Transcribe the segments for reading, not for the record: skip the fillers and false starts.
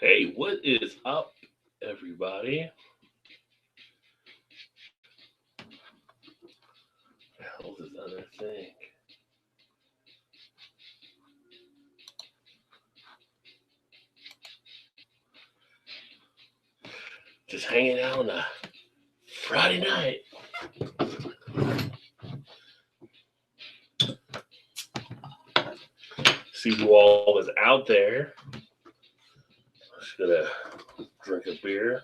Hey, what is up, everybody? The hell is this other thing? Just hanging out on a Friday night. See who all is out there. Just gonna drink a beer.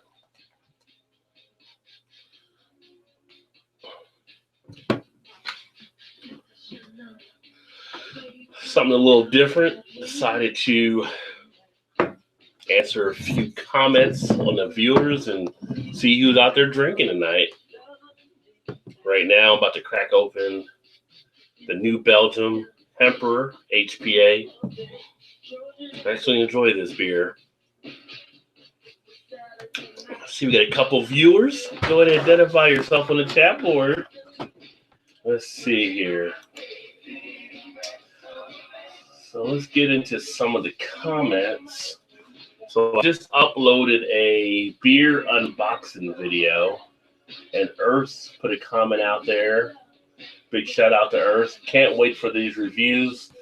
Something a little different. Decided to answer a few comments on the viewers and see who's out there drinking tonight. Right now, I'm about to crack open the New Belgium Emperor HPA. I actually enjoy this beer. See, we got a couple viewers. Go ahead and identify yourself on the chat board. Let's see here. So let's get into some of the comments. So I just uploaded a beer unboxing video, and Earth put a comment out there. Big shout out to Earth. Can't wait for these reviews.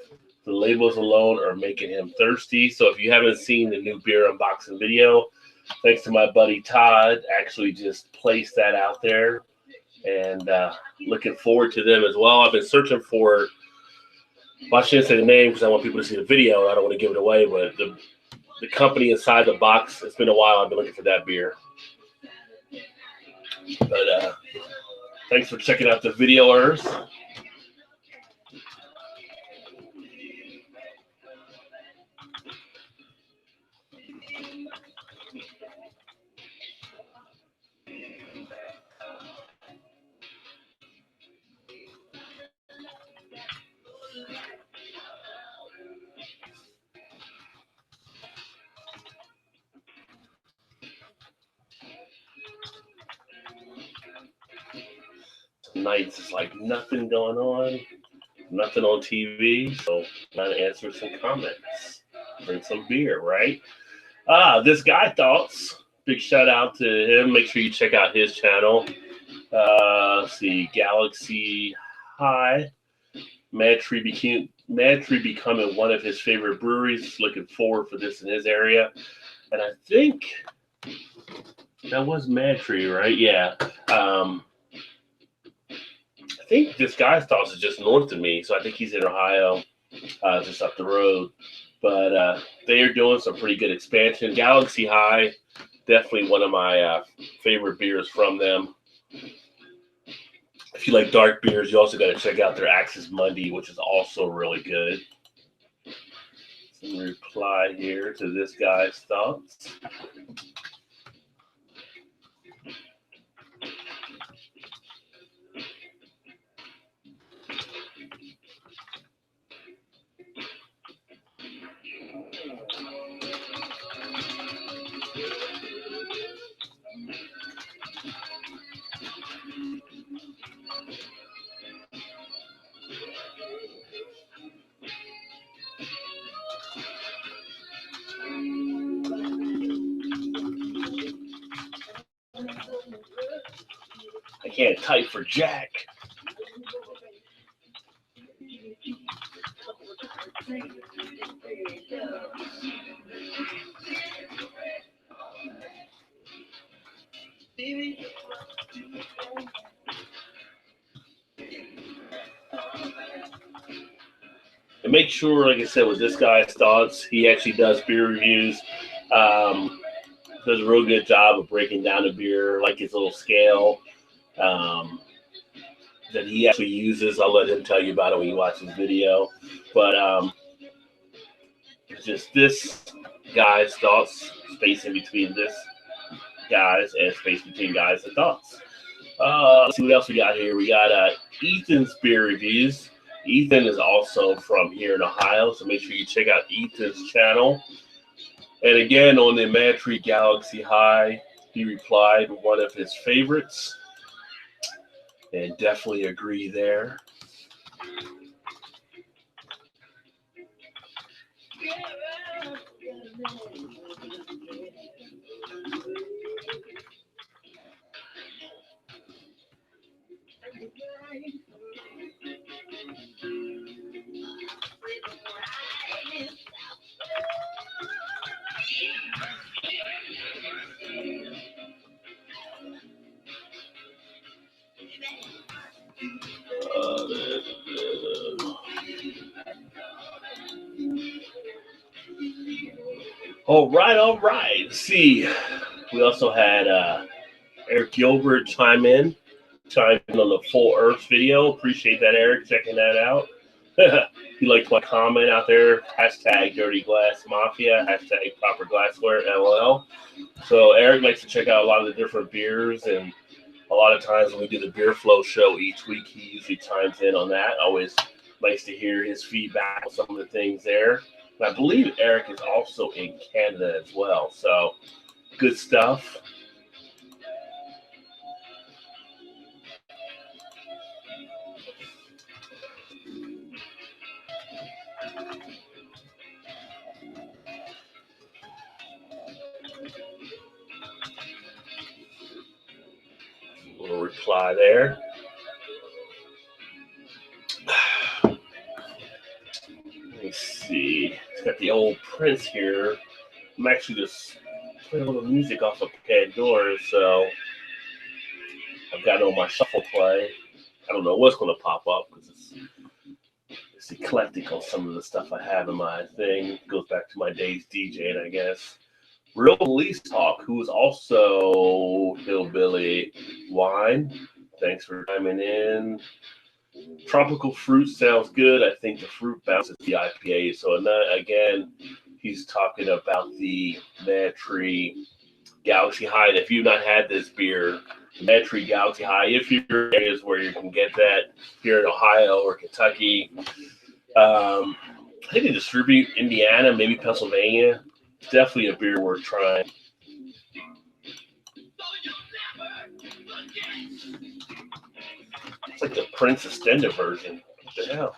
The labels alone are making him thirsty. So if you haven't seen the new beer unboxing video, thanks to my buddy Todd, actually just placed that out there. And looking forward to them as well. I've been searching for, well, I shouldn't say the name because I want people to see the video and I don't want to give it away, but the company inside the box, it's been a while. I've been looking for that beer. But thanks for checking out the video, Earth. Nights is like nothing going on, nothing on TV, so I'm going to answer some comments, drink some beer, right? This guy thoughts. Big shout out to him. Make sure you check out his channel. Let's see, Galaxy High. Mad Tree becoming one of his favorite breweries. Looking forward for this in his area, and I think that was Mad Tree, right? Yeah. I think this guy's thoughts is just north of me, so I think he's in Ohio, just up the road. But they are doing some pretty good expansion. Galaxy High, definitely one of my favorite beers from them. If you like dark beers, you also got to check out their Axis Monday, which is also really good. Some reply here to this guy's thoughts. I can't type for Jack. And make sure, like I said, with this guy's thoughts, he actually does beer reviews. Does a real good job of breaking down the beer, like his little scale that he actually uses. I'll let him tell you about it when you watch his video. But it's just this guy's thoughts, space in between this guys, and space between guys and thoughts. Let's see what else we got here. We got Ethan's beer reviews. Ethan is also from here in Ohio, so make sure you check out Ethan's channel. And again, on the Mad Tree Galaxy High, he replied one of his favorites, and definitely agree there. All right, all right. Let's see, we also had Eric Gilbert chime in on the Full Earth video. Appreciate that, Eric, checking that out. He liked my comment out there. Hashtag Dirty Glass Mafia. Hashtag Proper Glassware LL. So Eric likes to check out a lot of the different beers, and a lot of times when we do the Beer Flow show each week, he usually chimes in on that. Always nice to hear his feedback on some of the things there. And I believe Eric is also in Canada as well. So good stuff. A little reply there. Let me see. It's got the old Prince here. I'm actually just playing a little music off of Pandora, so I've got it on my shuffle play. I don't know what's going to pop up because it's eclectic on some of the stuff I have in my thing. It goes back to my days DJing, I guess. Real Police Talk, who is also Hillbilly Wine. Thanks for chiming in. Tropical fruit sounds good. I think the fruit bounces the IPA. So again, he's talking about the Mad Tree Galaxy High. And if you've not had this beer, Mad Tree Galaxy High, if you're in areas where you can get that here in Ohio or Kentucky, I think they distribute Indiana, maybe Pennsylvania. It's definitely a beer worth trying. It's like the Prince extended version. What the hell?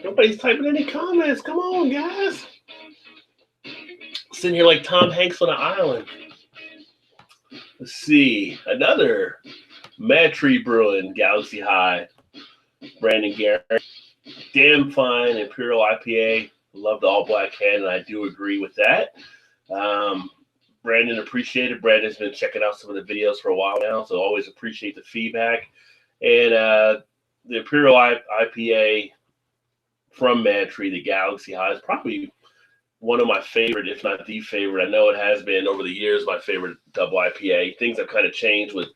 Nobody's typing any comments. Come on, guys. Sitting here like Tom Hanks on an island. Let's see. Another Mad Tree Brewing Galaxy High. Brandon Garrett. Damn fine Imperial IPA. Love the all black can, and I do agree with that. Brandon, appreciate it. Brandon's been checking out some of the videos for a while now, so always appreciate the feedback. And the Imperial IPA from Mad Tree, the Galaxy High, is probably one of my favorite, if not the favorite. I know it has been over the years my favorite double IPA. Things have kind of changed with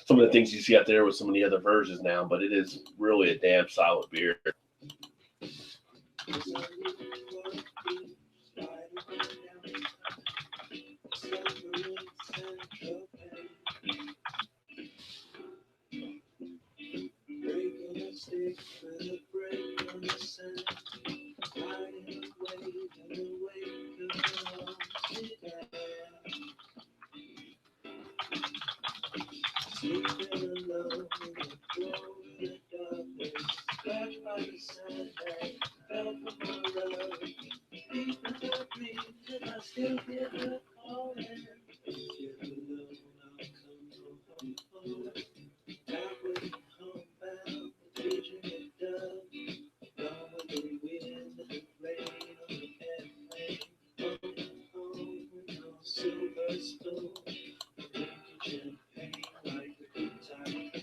some of the things you see out there with some of the other versions now, but it is really a damn solid beer.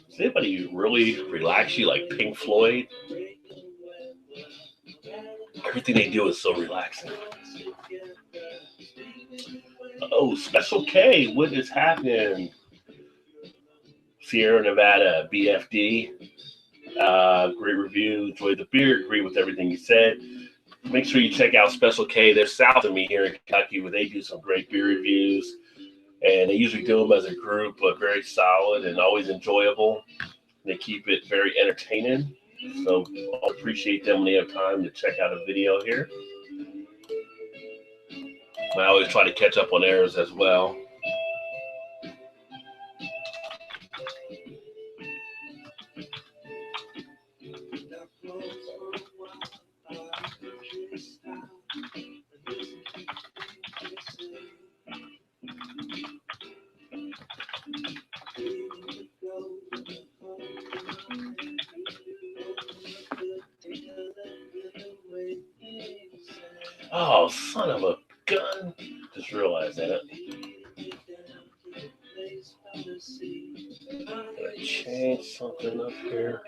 Does anybody really relax you like Pink Floyd? Everything they do is so relaxing. Oh, Special K, what is happening? Sierra Nevada, BFD. Great review. Enjoyed the beer. Agree with everything you said. Make sure you check out Special K. They're south of me here in Kentucky, where they do some great beer reviews. And they usually do them as a group, but very solid and always enjoyable. They keep it very entertaining. So I'll appreciate them when they have time to check out a video here. I always try to catch up on theirs as well. Oh, son of a gun. Just realized that. Gotta change something up here.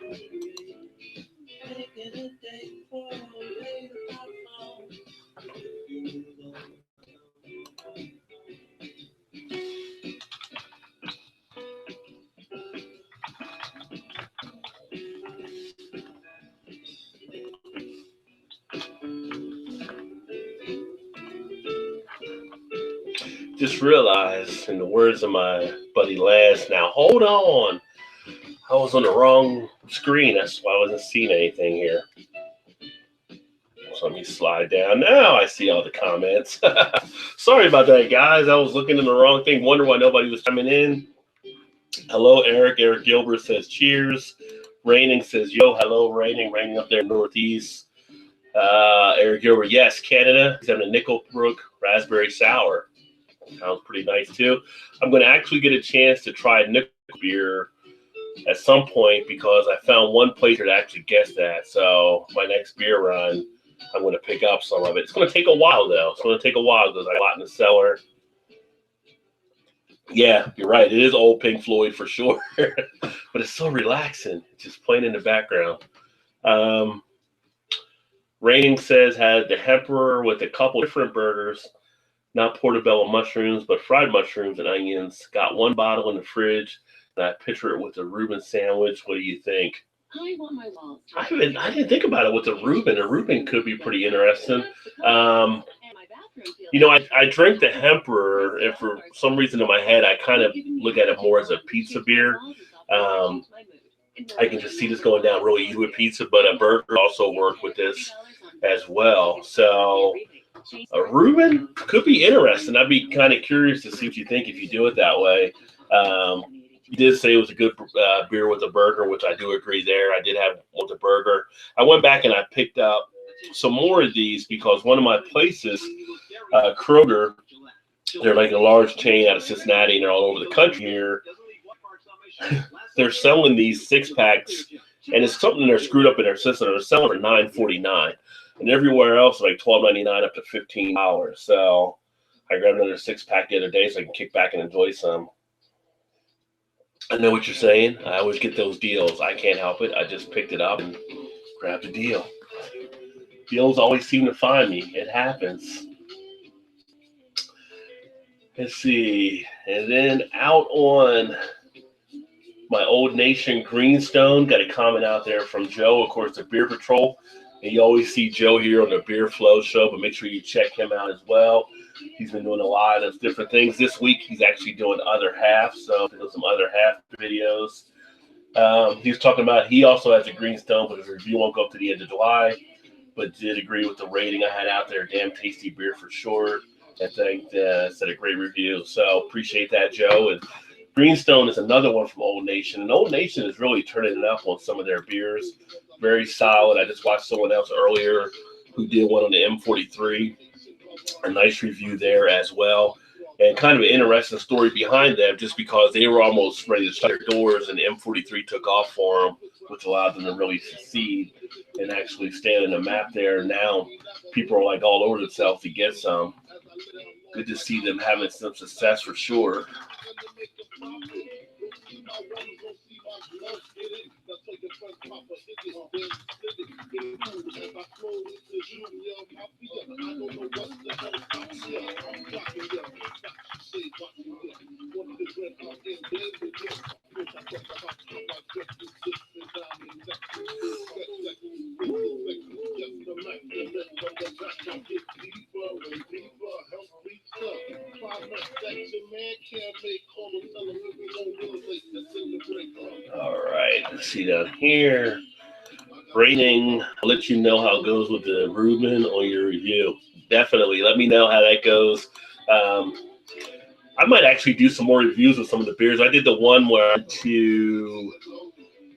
Just realized, in the words of my buddy Laz, now hold on. I was on the wrong screen. That's why I wasn't seeing anything here. So let me slide down. Now I see all the comments. Sorry about that, guys. I was looking in the wrong thing. Wonder why nobody was coming in. Hello, Eric. Eric Gilbert says cheers. Raining says yo. Hello, Raining. Raining up there in Northeast. Eric Gilbert, yes, Canada. He's having a Nickelbrook Raspberry Sour. Sounds pretty nice too. I'm going to actually get a chance to try Nickel beer at some point because I found one place that actually guessed that. So my next beer run, I'm going to pick up some of it. It's going to take a while though. It's going to take a while because I got a lot in the cellar. Yeah, you're right. It is old Pink Floyd for sure, but it's so relaxing. It's just playing in the background. Raining says had the Emperor with a couple different burgers. Not portobello mushrooms, but fried mushrooms and onions. Got one bottle in the fridge, and I picture it with a Reuben sandwich. What do you think? I didn't think about it with the Reuben. A Reuben could be pretty interesting. I drink the Emperor, and for some reason in my head, I kind of look at it more as a pizza beer. I can just see this going down really easy with pizza, but a burger also work with this as well. So a Reuben could be interesting. I'd be kind of curious to see what you think if you do it that way. You did say it was a good beer with a burger, which I do agree there. I did have one with a burger. I went back and I picked up some more of these because one of my places, Kroger, they're like a large chain out of Cincinnati and they're all over the country here. They're selling these 6-packs, and it's something they're screwed up in their system. They're selling for $9.49. And everywhere else, like $12.99 up to $15. So I grabbed another 6-pack the other day so I can kick back and enjoy some. I know what you're saying. I always get those deals. I can't help it. I just picked it up and grabbed a deal. Deals always seem to find me. It happens. Let's see. And then out on my Old Nation Greenstone, got a comment out there from Joe, of course, the Beer Patrol. And you always see Joe here on the Beer Flow show, but make sure you check him out as well. He's been doing a lot of different things. This week, he's actually doing other half, so there's some other half videos. He was talking about he also has a Greenstone, but his review won't go up to the end of July, but did agree with the rating I had out there. Damn tasty beer for sure. I think said a great review, so appreciate that, Joe. And Greenstone is another one from Old Nation, and Old Nation is really turning it up on some of their beers. Very solid. I just watched someone else earlier who did one on the M43. A nice review there as well. And kind of an interesting story behind them just because they were almost ready to shut their doors and the M43 took off for them, which allowed them to really succeed and actually stand on the map there. Now people are like all over themselves to get some. Good to see them having some success for sure. All right, let's see down here. Rating, I'll let you know how it goes with the Reuben on your review. Definitely, let me know how that goes. I might actually do some more reviews of some of the beers. I did the one where I went to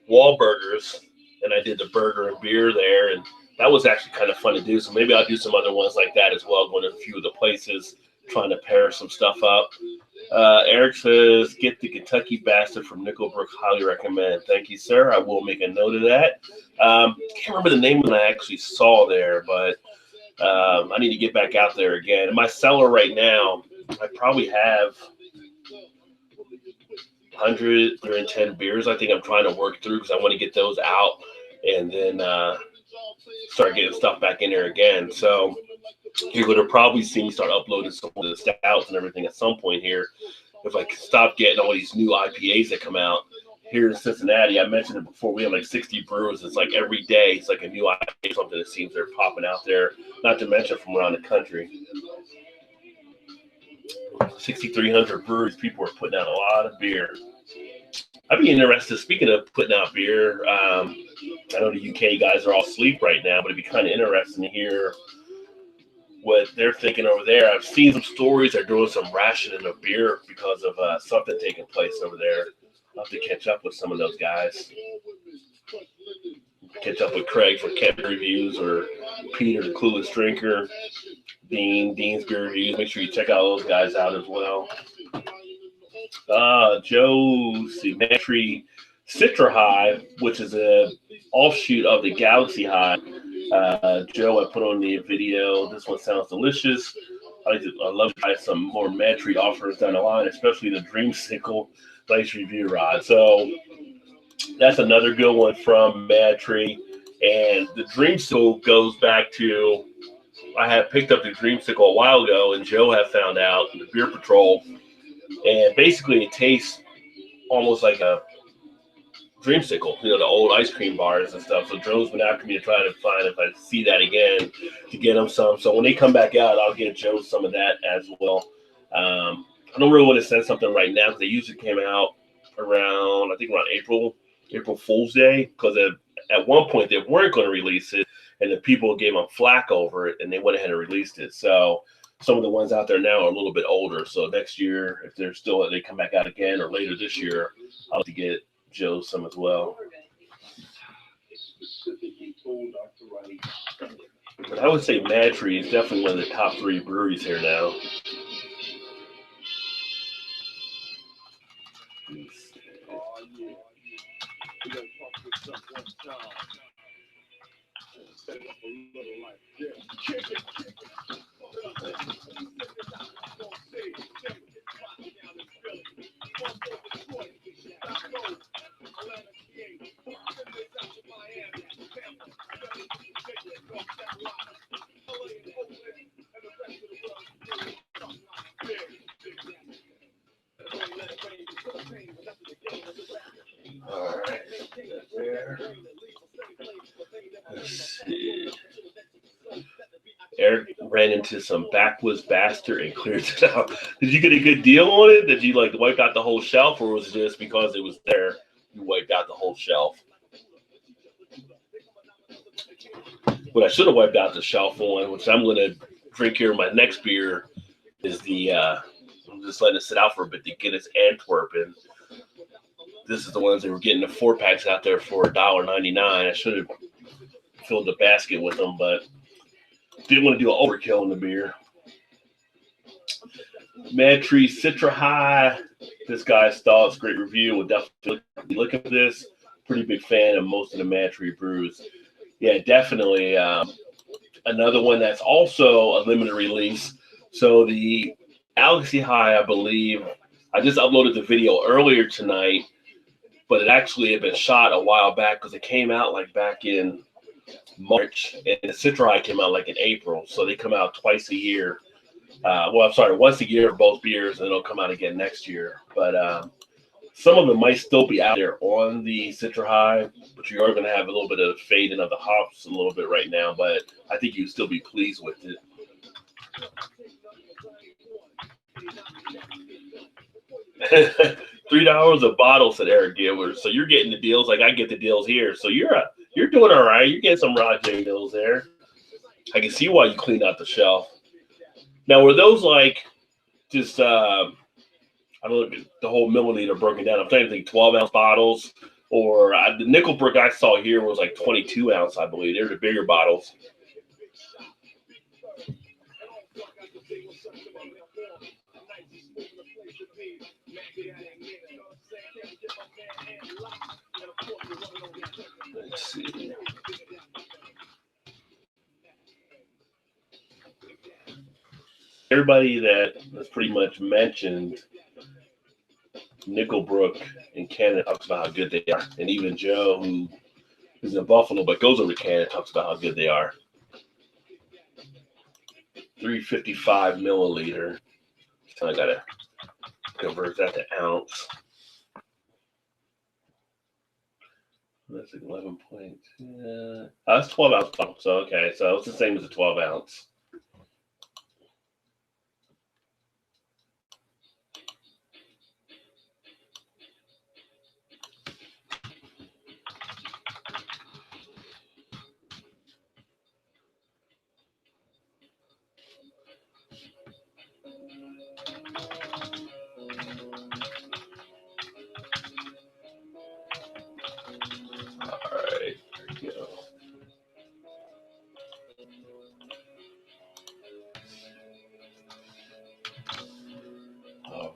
Wahlburgers, and I did the burger and beer there, and that was actually kind of fun to do. So maybe I'll do some other ones like that as well, going to a few of the places, trying to pair some stuff up. Eric says, get the Kentucky Bastard from Nickelbrook. Highly recommend. Thank you, sir. I will make a note of that. Can't remember the name that I actually saw there, but I need to get back out there again. In my cellar right now, I probably have 110 beers. I think I'm trying to work through because I want to get those out and then start getting stuff back in there again. So you're going to probably see me start uploading some of the stouts and everything at some point here. If I can stop getting all these new IPAs that come out here in Cincinnati, I mentioned it before, we have like 60 brewers. It's like every day, it's like a new IPA or something that seems they're popping out there, not to mention from around the country. 6,300 breweries, people are putting out a lot of beer. I'd be interested, speaking of putting out beer, I know the UK guys are all asleep right now, but it'd be kind of interesting to hear what they're thinking over there. I've seen some stories they're doing some rationing of beer because of something taking place over there. I'll have to catch up with some of those guys. Catch up with Craig for Cat Reviews or Peter, the Clueless Drinker, Dean's Beer Reviews. Make sure you check out those guys out as well. Joe, Symmetry Citra High, which is a offshoot of the Galaxy High. Joe, I put on the video. This one sounds delicious. I love to try some more Mantry offers down the line, especially the Dreamsicle Nice Review Rod. So that's another good one from Mantry. And the Dreamsicle goes back to, I had picked up the Dreamsicle a while ago, and Joe had found out the Beer Patrol. And basically it tastes almost like a Dreamsicle, the old ice cream bars and stuff. So Joe's been after me to try to find if I see that again to get them some. So when they come back out, I'll get Joe some of that as well. I don't really want to send something right now because they usually came out around, I think around April Fool's Day, because at one point they weren't going to release it, and the people gave them flack over it, and they went ahead and released it. So some of the ones out there now are a little bit older. So next year, if they're still, they come back out again, or later this year, I'll have to get Joe some as well. But I would say Mantry is definitely one of the top 3 breweries here now. All right, there. Let's see. Eric ran into some backwoods bastard and cleared it out. Did you get a good deal on it? Did you like wipe out the whole shelf, or was it just because it was there, you wiped out the whole shelf? What I should have wiped out the shelf on, which I'm going to drink here, my next beer, is the, I'm just letting it sit out for a bit, the Guinness Antwerpen. This is the ones they were getting the 4-packs out there for $1.99. I should have filled the basket with them, but didn't want to do an overkill in the beer. Mantry Citra High. This guy's thoughts, great review. We'll definitely look at this. Pretty big fan of most of the Mantry brews. Yeah, definitely. Another one that's also a limited release. So the Galaxy High, I believe, I just uploaded the video earlier tonight, but it actually had been shot a while back because it came out like back in March, and the Citra High came out like in April. So they come out twice a year. Once a year for both beers, and it'll come out again next year. But some of them might still be out there on the Citra High, but you are going to have a little bit of fading of the hops a little bit right now, but I think you'll still be pleased with it. $3 a bottle, said Eric Gilbert. So you're getting the deals like I get the deals here. So you're doing all right. You're getting some Rajay deals there. I can see why you cleaned out the shelf. Now, were those like just I don't know, the whole milliliter broken down? I'm trying to think 12-ounce bottles, or the Nickelbrook I saw here was like 22-ounce, I believe. They're the bigger bottles. Let's see. everybody that has pretty much mentioned Nickelbrook in Canada talks about how good they are, and even Joe, who is in Buffalo but goes over to Canada, talks about how good they are. 355 milliliter. So I gotta convert that to ounce. That's 11 point. That's 12 ounce. So okay, so it's the same as a 12 ounce. All right, there we go. All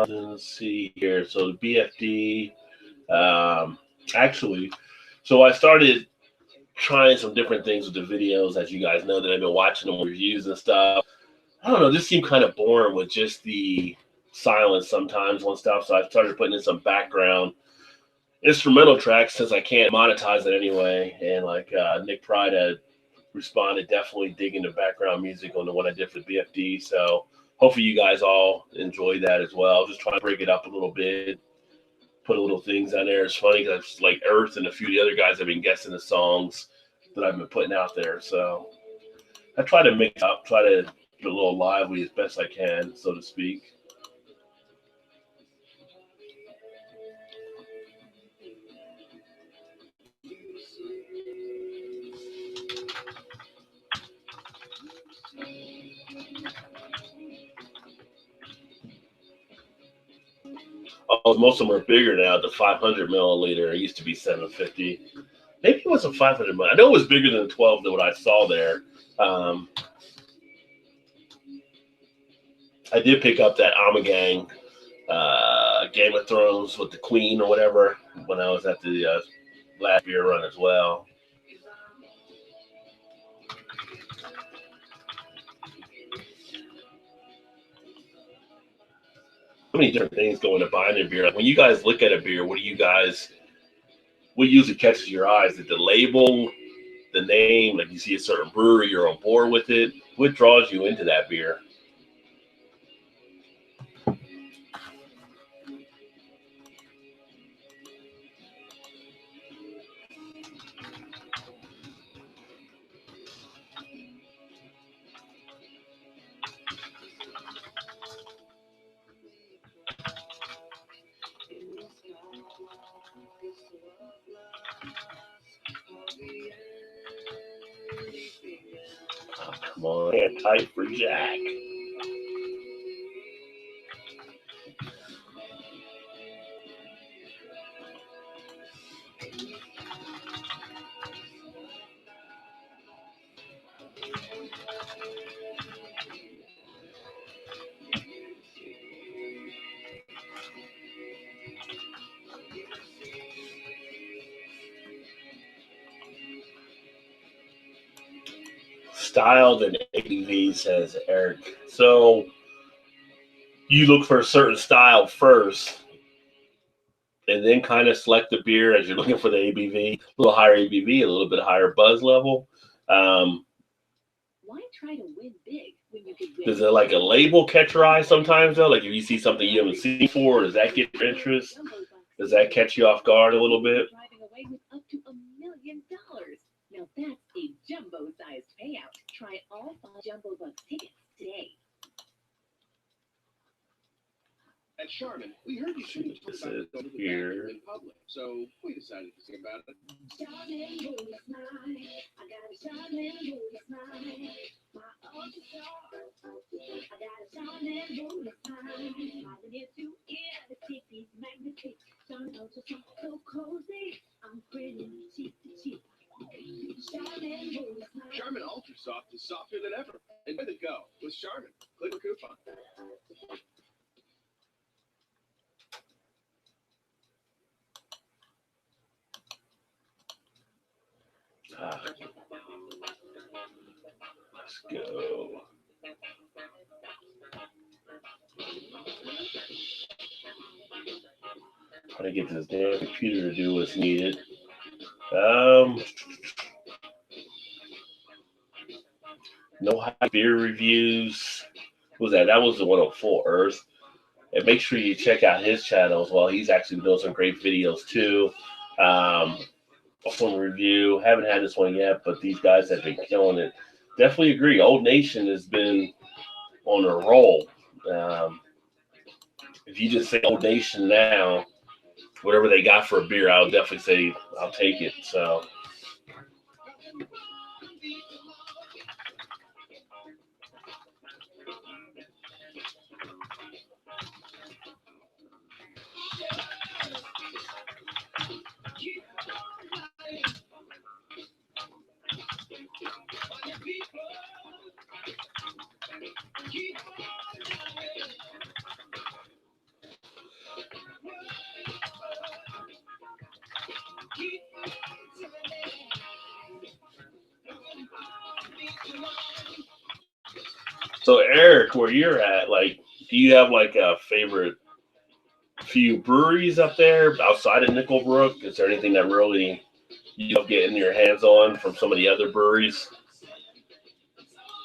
right. Let's see here. So the BFD, actually, so I started trying some different things with the videos, as you guys know that I've been watching them reviews and stuff. I don't know, this seemed kind of boring with just the silence sometimes on stuff. So I started putting in some background instrumental tracks since I can't monetize it anyway. And like Nick Pride had responded, definitely digging the background music on the one I did for BFD. So hopefully you guys all enjoy that as well. Just trying to break it up a little bit, put a little things on there. It's funny because like Earth and a few of the other guys have been guessing the songs that I've been putting out there. So I try to mix up, try to get a little lively as best I can, so to speak. Oh, most of them are bigger now. The 500 milliliter. It used to be 750. Maybe it wasn't 500 milliliter. I know it was bigger than 12 than what I saw there. Um, I did pick up that Amagang Game of Thrones with the Queen or whatever when I was at the last beer run as well. So many different things go into buying a beer. Like when you guys look at a beer, what usually catches your eyes? Is it the label, the name? Like you see a certain brewery, you're on board with it. What draws you into that beer? Oh, come on, yeah, tight for Jack. Style than ABV, says Eric. So you look for a certain style first, and then kind of select the beer as you're looking for the ABV. A little higher ABV, a little bit higher buzz level. Why try to win big when you could win? Does it like a label catch your eye sometimes though? Like if you see something you haven't seen before, does that get your interest? Does that catch you off guard a little bit? Driving away with up to $1 million. Now that's a jumbo-sized payout. Try all 5 Jumbo Bucks tickets today. At Charmin, we heard you shouldn't talk about going to the bathroom in public, so we decided to think about it. Charmin, holy smile. I got a Charmin, holy smile. My ultra star. I got a Charmin, holy smile. Smiling ear to ear, the tippy's magnetic. Charmin ultra soft, so cozy. I'm grinning cheek to cheek. Charmin, holy smile. Charmin Ultra Soft is softer than ever. And way to go with Charmin. Click a coupon. go. Trying to get this damn computer to do what's needed. No high beer reviews. What was that? That was the one on Full Earth. And make sure you check out his channel as well. He's actually doing some great videos too. Some review. Haven't had this one yet, but these guys have been killing it. Definitely agree. Old Nation has been on a roll. If you just say Old Nation now, whatever they got for a beer, I'll definitely say I'll take it. So. So Eric, where you're at, like, do you have like a favorite few breweries up there outside of Nickelbrook? Is there anything that really you don't get in your hands on from some of the other breweries?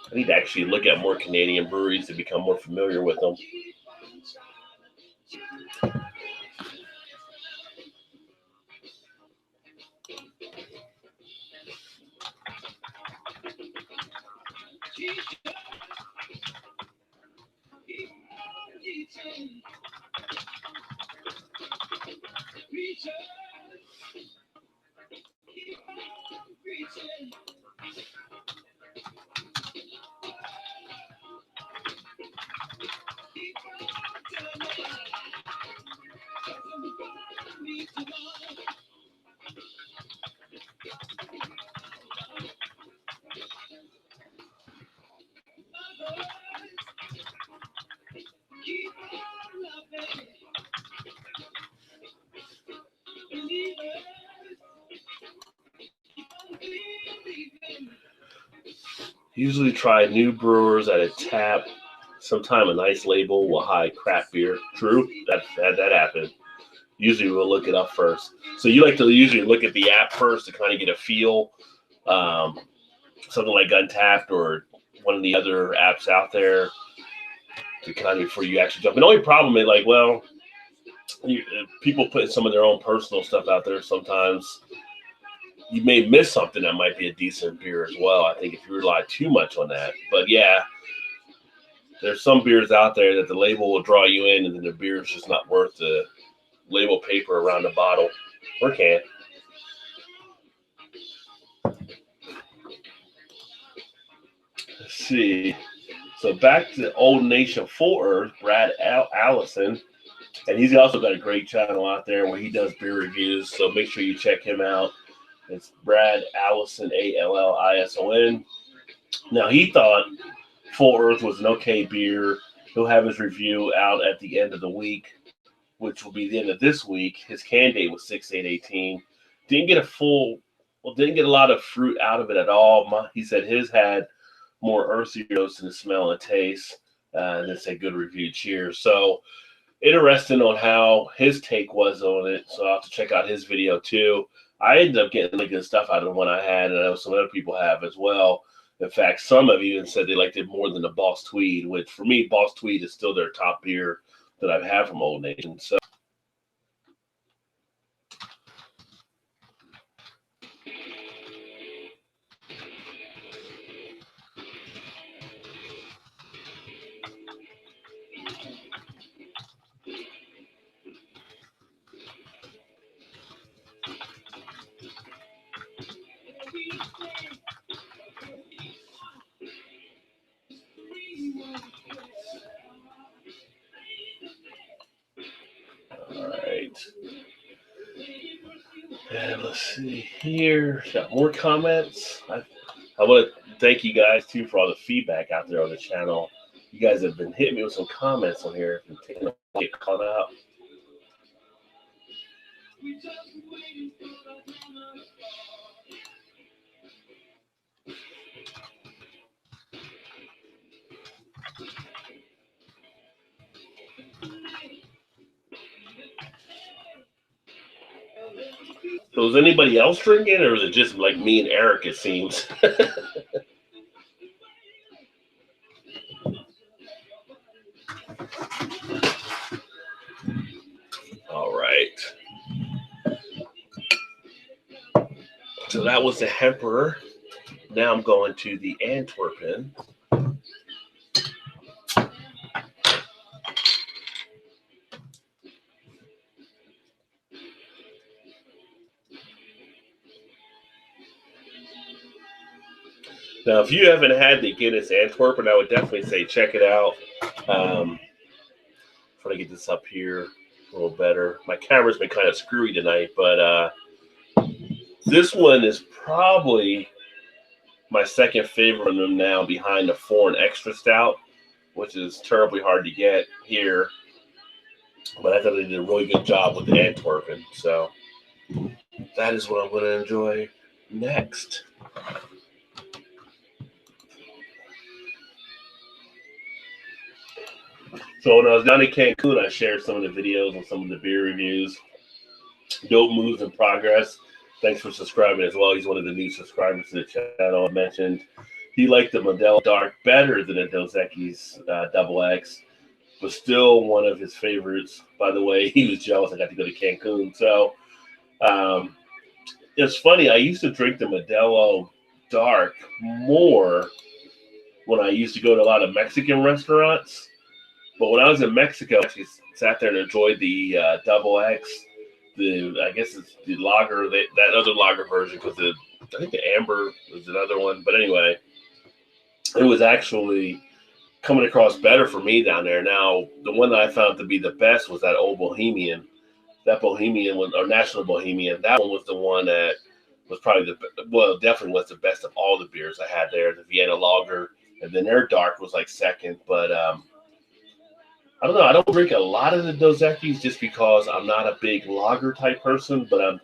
I need to actually look at more Canadian breweries to become more familiar with them. Usually try new brewers at a tap. Sometime a nice label will hide craft beer. True, that happened. Usually we'll look it up first. So you like to usually look at the app first to kind of get a feel. Something like Untapped or one of the other apps out there to kind of before you actually jump. And the only problem is like, well, people put some of their own personal stuff out there. Sometimes you may miss something that might be a decent beer as well. I think if you rely too much on that, but yeah, there's some beers out there that the label will draw you in, and then the beer is just not worth the label paper around the bottle or can. Let's see. So back to Old Nation Full Earth, Brad Allison. And he's also got a great channel out there where he does beer reviews. So make sure you check him out. It's Brad Allison, Allison. Now, he thought Full Earth was an okay beer. He'll have his review out at the end of the week, which will be the end of this week. His can date was 6/8/18. Didn't get a lot of fruit out of it at all. He said his had more earthy notes in the smell and taste. And it's a good review. Cheers. So interesting on how his take was on it. So I'll have to check out his video too. I ended up getting really good stuff out of the one I had, and I know some other people have as well. In fact, some have even said they liked it more than the Boss Tweed, which for me, Boss Tweed is still their top beer that I've had from Old Nation. So all right. And let's see here. Got more comments. I want to thank you guys too for all the feedback out there on the channel. You guys have been hitting me with some comments on here and taking a get caught out. So is anybody else drinking, or is it just like me and Eric? It seems. All right. So that was the Hemperor. Now I'm going to the Antwerpen. Now, if you haven't had the Guinness Antwerpen, I would definitely say check it out. Trying to get this up here a little better. My camera's been kind of screwy tonight, but this one is probably my second favorite of them now, behind the Foreign Extra Stout, which is terribly hard to get here. But I thought they did a really good job with the Antwerpen. So that is what I'm going to enjoy next. So when I was down in Cancun, I shared some of the videos and some of the beer reviews. Dope Moves in Progress. Thanks for subscribing as well. He's one of the new subscribers to the channel I mentioned. He liked the Modelo Dark better than the Dos Equis Double X, but still one of his favorites. By the way, he was jealous I got to go to Cancun. So it's funny. I used to drink the Modelo Dark more when I used to go to a lot of Mexican restaurants. But when I was in Mexico, I actually sat there and enjoyed the Double X. I guess it's the lager, that other lager version, because I think the Amber was another one. But anyway, it was actually coming across better for me down there. Now, the one that I found to be the best was that Old Bohemian. That Bohemian one, or National Bohemian, that one was the one that was probably definitely was the best of all the beers I had there. The Vienna Lager, and then their dark was like second. But I don't know. I don't drink a lot of the Dos Equis just because I'm not a big lager type person, but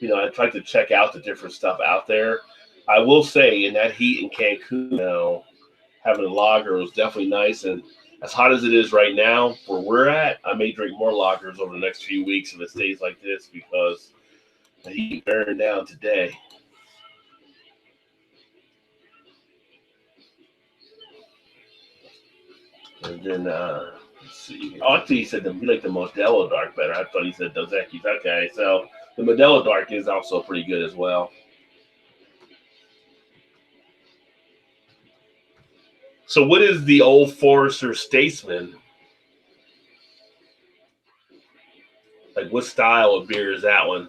I try to check out the different stuff out there. I will say, in that heat in Cancun, having a lager was definitely nice. And as hot as it is right now, where we're at, I may drink more lagers over the next few weeks if it stays like this, because the heat bearing down today. And then let's see. Oh, actually, he said he liked the Modelo Dark better. I thought he said Dos Equis. Okay, so the Modelo Dark is also pretty good as well. So, what is the Old Forester Statesman? Like, what style of beer is that one?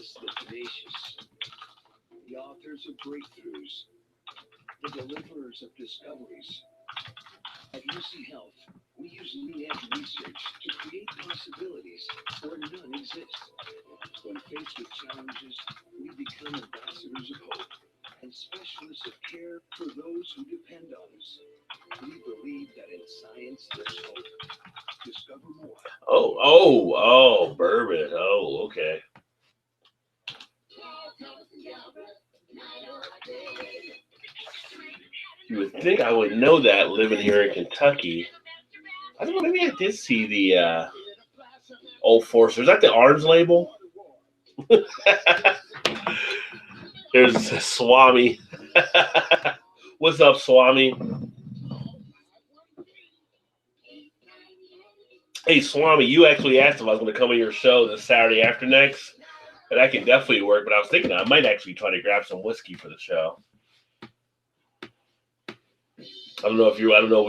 The tenacious, the authors of breakthroughs, the deliverers of discoveries. At UC Health, we use leading-edge research to create possibilities where none exist. When faced with challenges, we become ambassadors of hope and specialists of care for those who depend on us. We believe that in science there's hope. Discover more. Oh, bourbon. Oh, okay. You would think I would know that living here in Kentucky. I don't know. Maybe I did see the Old Forester. Is that the orange label? There's Swami. What's up, Swami? Hey, Swami, you actually asked if I was going to come on your show this Saturday after next, and I can definitely work. But I was thinking I might actually try to grab some whiskey for the show. I don't know what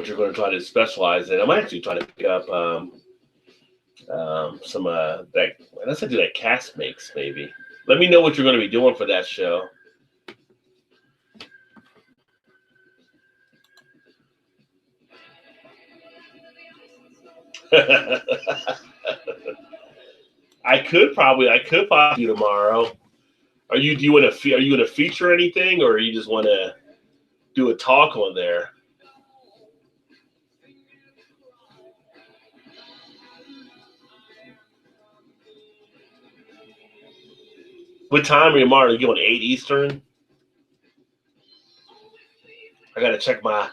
you're going to try to specialize in. I might actually try to pick up some that. Let's do that cask makes maybe. Let me know what you're going to be doing for that show. I could probably do tomorrow. Do you want to? Are you going to feature anything, or you just want to do a talk on there? What time are you tomorrow? Are you on 8 Eastern? I got to check my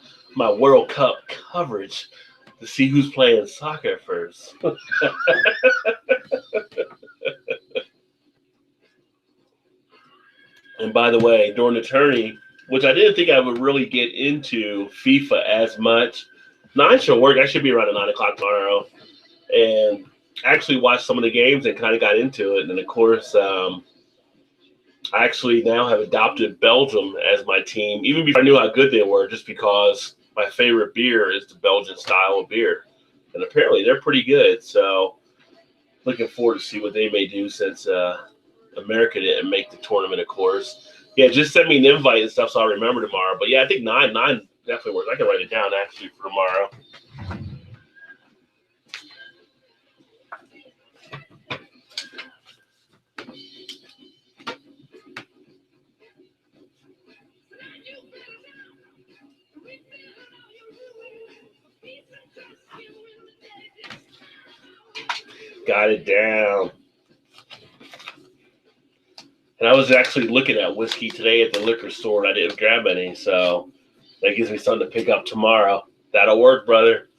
World Cup coverage to see who's playing soccer first. And by the way, during the tourney, which I didn't think I would really get into FIFA as much. 9 should work. I should be around at 9 o'clock tomorrow. And actually watched some of the games and kind of got into it. And of course, I actually now have adopted Belgium as my team, even before I knew how good they were, just because my favorite beer is the Belgian style of beer. And apparently they're pretty good. So looking forward to see what they may do since America didn't make the tournament, of course. Yeah, just send me an invite and stuff so I'll remember tomorrow. But yeah, I think 9 definitely works. I can write it down actually for tomorrow. Got it down. And I was actually looking at whiskey today at the liquor store, and I didn't grab any, so that gives me something to pick up tomorrow. That'll work, brother.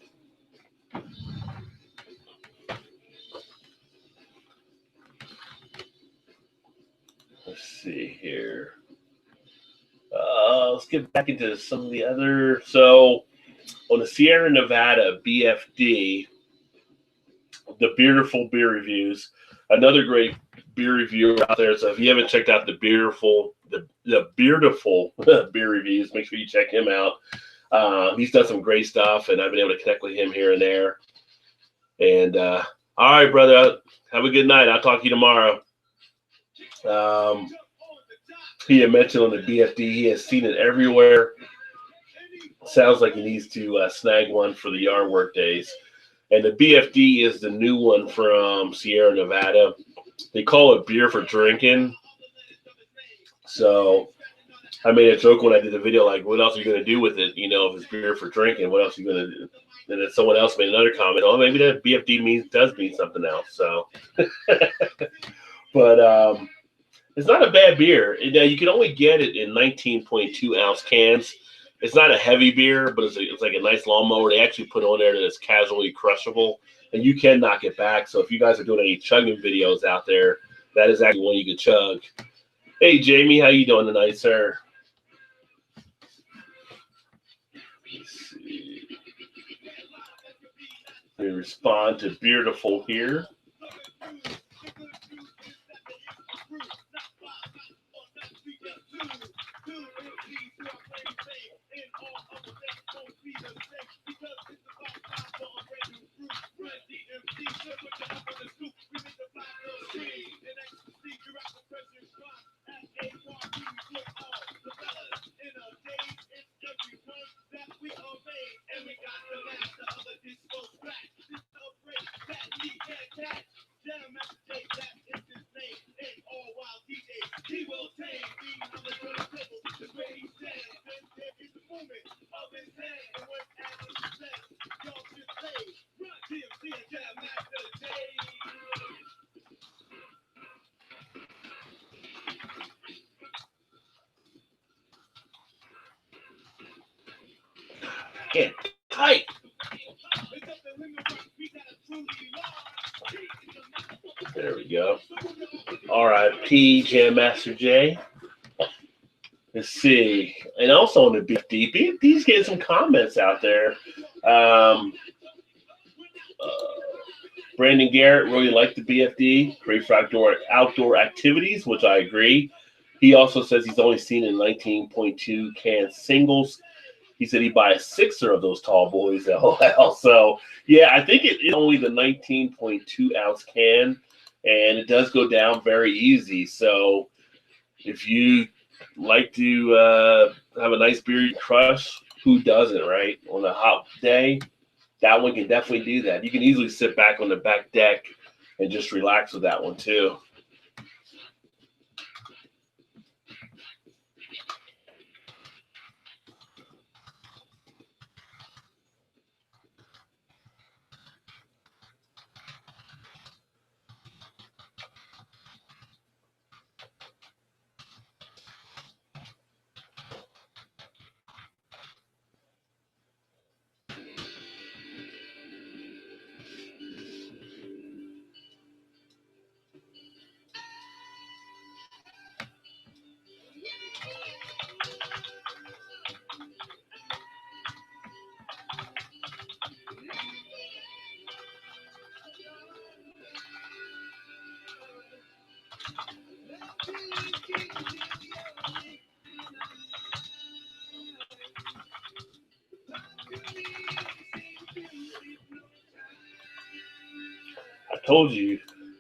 Let's see here. Let's get back into some of the other. So on the Sierra Nevada BFD, the Beautiful Beer Reviews, another great beer reviewer out there. So if you haven't checked out the Beautiful Beer Reviews, make sure you check him out. He's done some great stuff, and I've been able to connect with him here and there. And all right, brother, have a good night. I'll talk to you tomorrow. He had mentioned on the BFD he has seen it everywhere. Sounds like he needs to snag one for the yard work days. And the BFD is the new one from Sierra Nevada. They call it beer for drinking. So I made a joke when I did the video, like, what else are you going to do with it? You know, if it's beer for drinking, what else are you going to do? And then someone else made another comment, oh, maybe that BFD does mean something else. So, but it's not a bad beer. Now, you can only get it in 19.2 ounce cans. It's not a heavy beer, but it's like a nice lawnmower. They actually put on there that it's casually crushable, and you can knock it back. So if you guys are doing any chugging videos out there, that is actually one you can chug. Hey, Jamie, how you doing tonight, sir? Let's see. Let me respond to Beautiful here. Get tight. There we go. All right, P Jam Master J. Let's see. And also on the BFD's getting some comments out there. Brandon Garrett really liked the BFD, great for outdoor activities, which I agree. He also says he's only seen in 19.2 can singles. He said he'd buy a sixer of those tall boys. LOL. So, yeah, I think it is only the 19.2 ounce can, and it does go down very easy. So, if you like to have a nice beer crush, who doesn't, right? On a hot day, that one can definitely do that. You can easily sit back on the back deck and just relax with that one too. I told you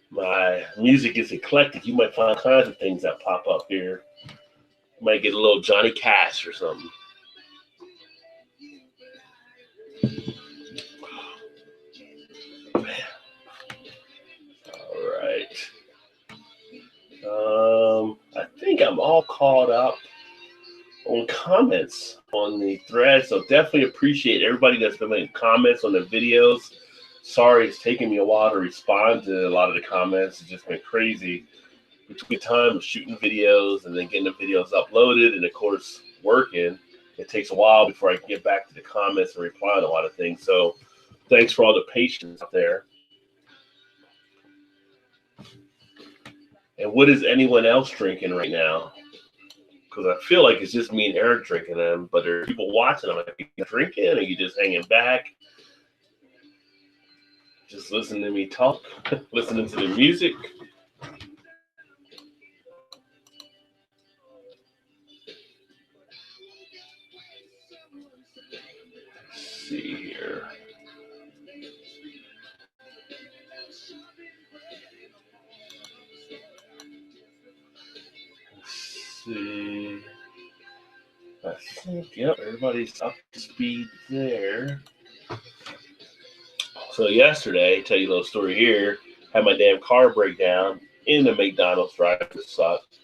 my music is eclectic. You might find all kinds of things that pop up here. You might get a little Johnny Cash or something. All right. I think I'm all caught up on comments on the thread, so definitely appreciate everybody that's been making comments on the videos. Sorry it's taken me a while to respond to a lot of the comments. It's just been crazy between time of shooting videos and then getting the videos uploaded and of course working. It takes a while before I can get back to the comments and reply to a lot of things. So thanks for all the patience out there. And what is anyone else drinking right now? Because I feel like it's just me and Eric drinking them, but there are people watching them. Are you drinking? Or are you just hanging back? Just listening to me talk, listening to the music. Let's see here. See, I think, yep, everybody's up to speed there. So yesterday, tell you a little story here, had my damn car break down in the McDonald's drive-thru. Sucked.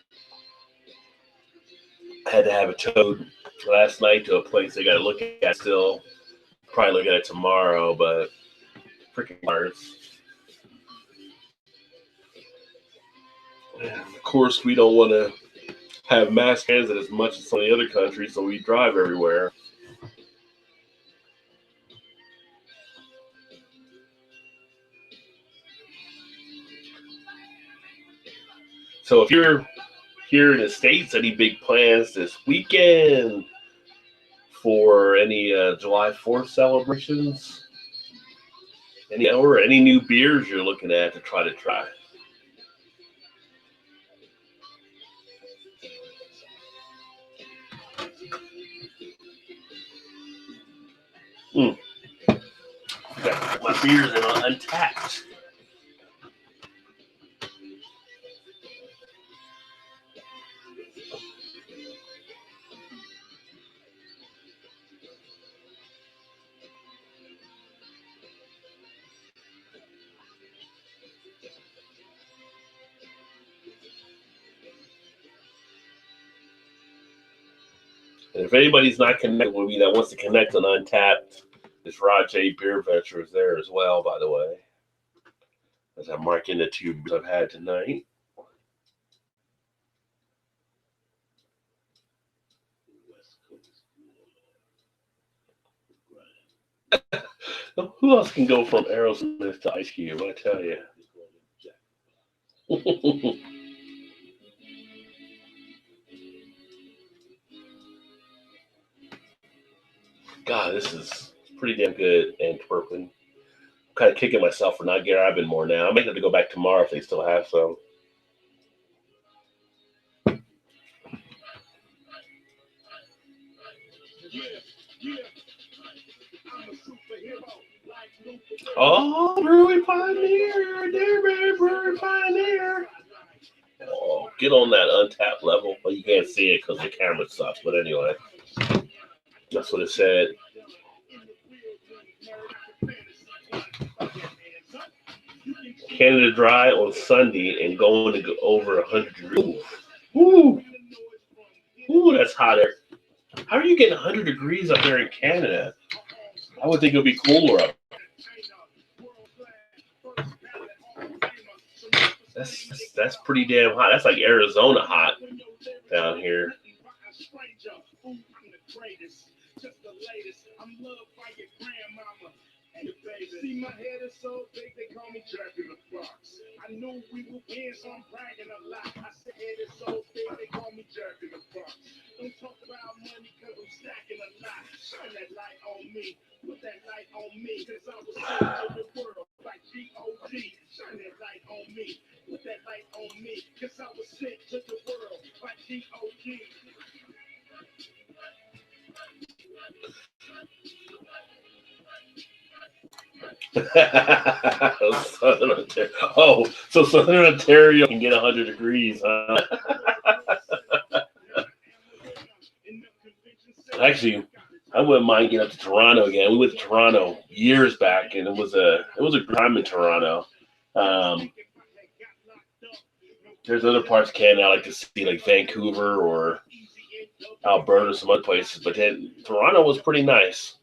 I had to have it towed last night to a place they got to look at still. Probably look at it tomorrow, but freaking cars. And of course, we don't want to have mass transit as much as some of the other countries, so we drive everywhere. So if you're here in the States, any big plans this weekend for any July 4th celebrations? Any new beers you're looking at to try? Got my beers in on Untapped. And if anybody's not connected with me that wants to connect on Untapped, it's Rod J. BeerVentures there as well, by the way. As I'm marking the two beers I've had tonight. Who else can go from Aerosmith to Ice Cube? I tell you. God, this is pretty damn good, Antwerpen. I'm kind of kicking myself for not grabbing more now. I might have to go back tomorrow if they still have some. Oh, Brewery Pioneer, there, baby, Brewery Pioneer. Oh, get on that Untapped level. Well, you can't see it because the camera sucks, but anyway. That's what it said. Canada Dry on Sunday and going to go over 100 degrees. Ooh, ooh, that's hot there. How are you getting 100 degrees up there in Canada? I would think it would be cooler up. That's pretty damn hot. That's like Arizona hot down here. See, my head is so big, they call me Jack in the Box. I knew we would win, so I'm bragging a lot. I said, head is so big, they call me Jack in the Box. Don't talk about money, cause I'm stacking a lot. Shine that light on me, put that light on me, cause I was sent to the world like G-O-D. Shine that light on me, put that light on me, cause I was sent to the world like G-O-D. Southern Ontario. Oh, so Southern Ontario can get 100 degrees, huh? Actually, I wouldn't mind getting up to Toronto again. We went to Toronto years back, and it was a good time in Toronto. There's other parts of Canada I like to see, like Vancouver or Alberta, some other places, but then Toronto was pretty nice.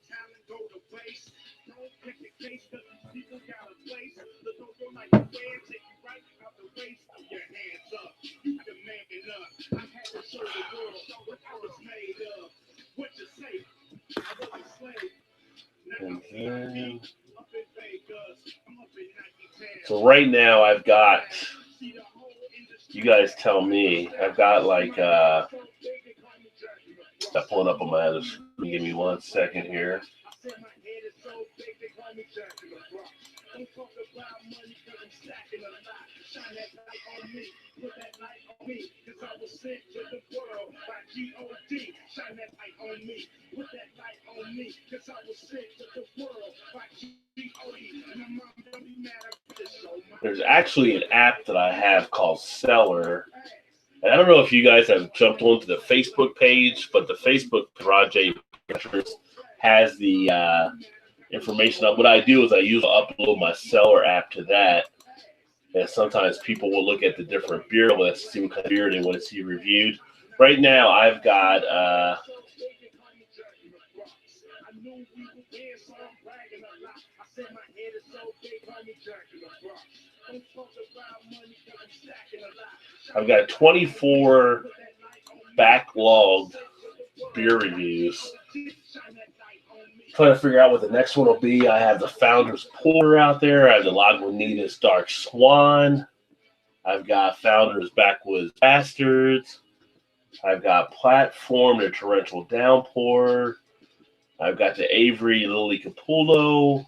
So right now I've got, you guys tell me, I've got like, I'm pulling up on my other screen. Give me 1 second here. There's actually an app that I have called Seller. And I don't know if you guys have jumped onto the Facebook page, but the Facebook Rajay has the information up. What I do is I usually upload my Seller app to that. And sometimes people will look at the different beer lists, see what kind of beer they want to see reviewed. Right now, I've got I've got 24 backlogged beer reviews. Trying to figure out what the next one will be. I have the Founders Porter out there. I have the Lagunitas Dark Swan. I've got Founders Backwoods Bastards. I've got Platform, the Torrential Downpour. I've got the Avery Lily Capullo,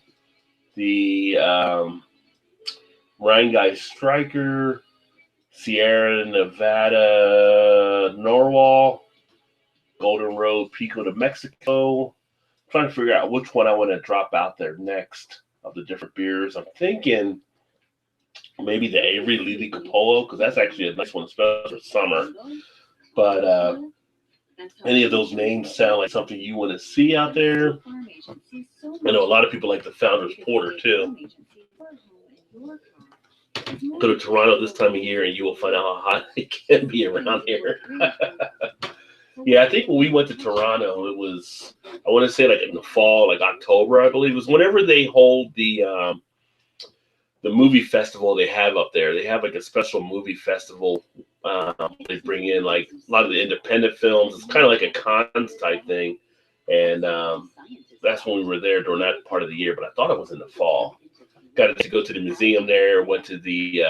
the Rhinegeist Striker, Sierra Nevada Norwal, Golden Road Pico de Mexico. I'm trying to figure out which one I want to drop out there next of the different beers. I'm thinking maybe the Avery Lily Capullo, because that's actually a nice one, especially for summer. But any of those names sound like something you want to see out there. I know a lot of people like the Founders Porter too. Go to Toronto this time of year and you will find out how hot it can be around here. Yeah, I think when we went to Toronto, it was, I want to say like in the fall, like October, I believe. It was whenever they hold the movie festival they have up there. They have like a special movie festival. They bring in like a lot of the independent films. It's kind of like a cons type thing. And that's when we were there during that part of the year, but I thought it was in the fall. Got to go to the museum there, went to the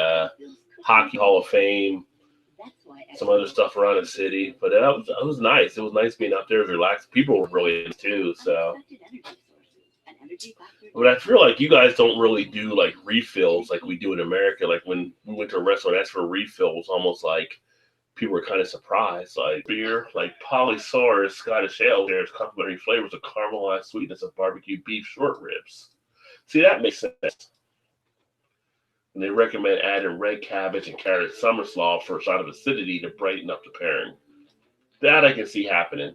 Hockey Hall of Fame, some other stuff around the city. But that was nice. It was nice being up there, relaxed. People were really too, so. But I feel like you guys don't really do like refills like we do in America. Like when we went to a restaurant, asked for a refill, it was almost like people were kind of surprised. Like beer, like Polysaurus Scottish Ale, there's complementary flavors of caramelized sweetness of barbecue beef short ribs. See, that makes sense. And they recommend adding red cabbage and carrot summer slaw for a shot of acidity to brighten up the pairing. That I can see happening.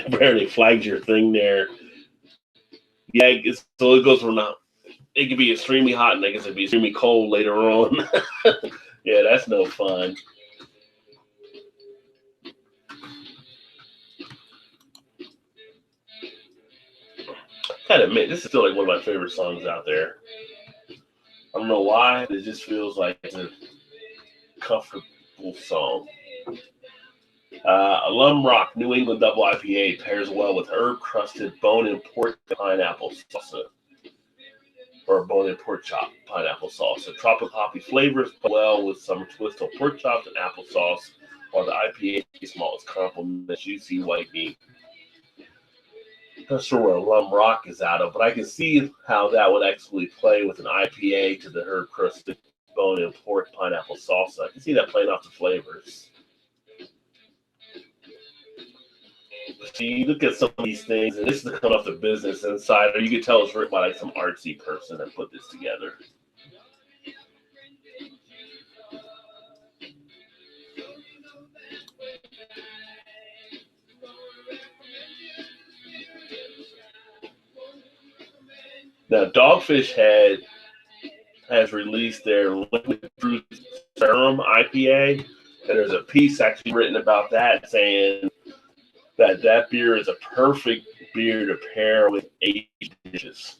Apparently flagged your thing there. Yeah, so it goes from it could be extremely hot and I guess it'd be extremely cold later on. Yeah, that's no fun. Gotta admit, this is still like one of my favorite songs out there. I don't know why, but it just feels like it's a comfortable song. Alum Rock New England Double IPA pairs well with herb-crusted bone and pork pineapple salsa, or bone and pork chop pineapple salsa. Tropical hoppy flavors play well with summer twist of pork chops and applesauce, while the IPA malt complement the juicy white meat. Not sure where Alum Rock is out of, but I can see how that would actually play with an IPA to the herb-crusted bone and pork pineapple salsa. I can see that playing off the flavors. See, you look at some of these things, and this is coming off the Business Insider. You can tell it's written by like some artsy person that put this together. Now, Dogfish Head has released their Liquid Truth Serum IPA, and there's a piece actually written about that saying that beer is a perfect beer to pair with Asian dishes.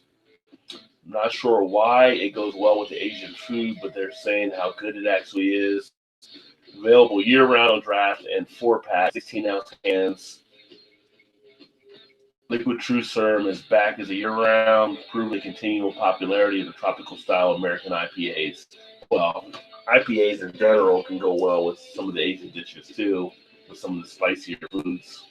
I'm not sure why it goes well with the Asian food, but they're saying how good it actually is. Available year-round on draft and 4-pack, 16-ounce cans. Liquid True Serum is back as a year-round, proving the continual popularity of the tropical-style American IPAs. Well, IPAs in general can go well with some of the Asian dishes too, with some of the spicier foods.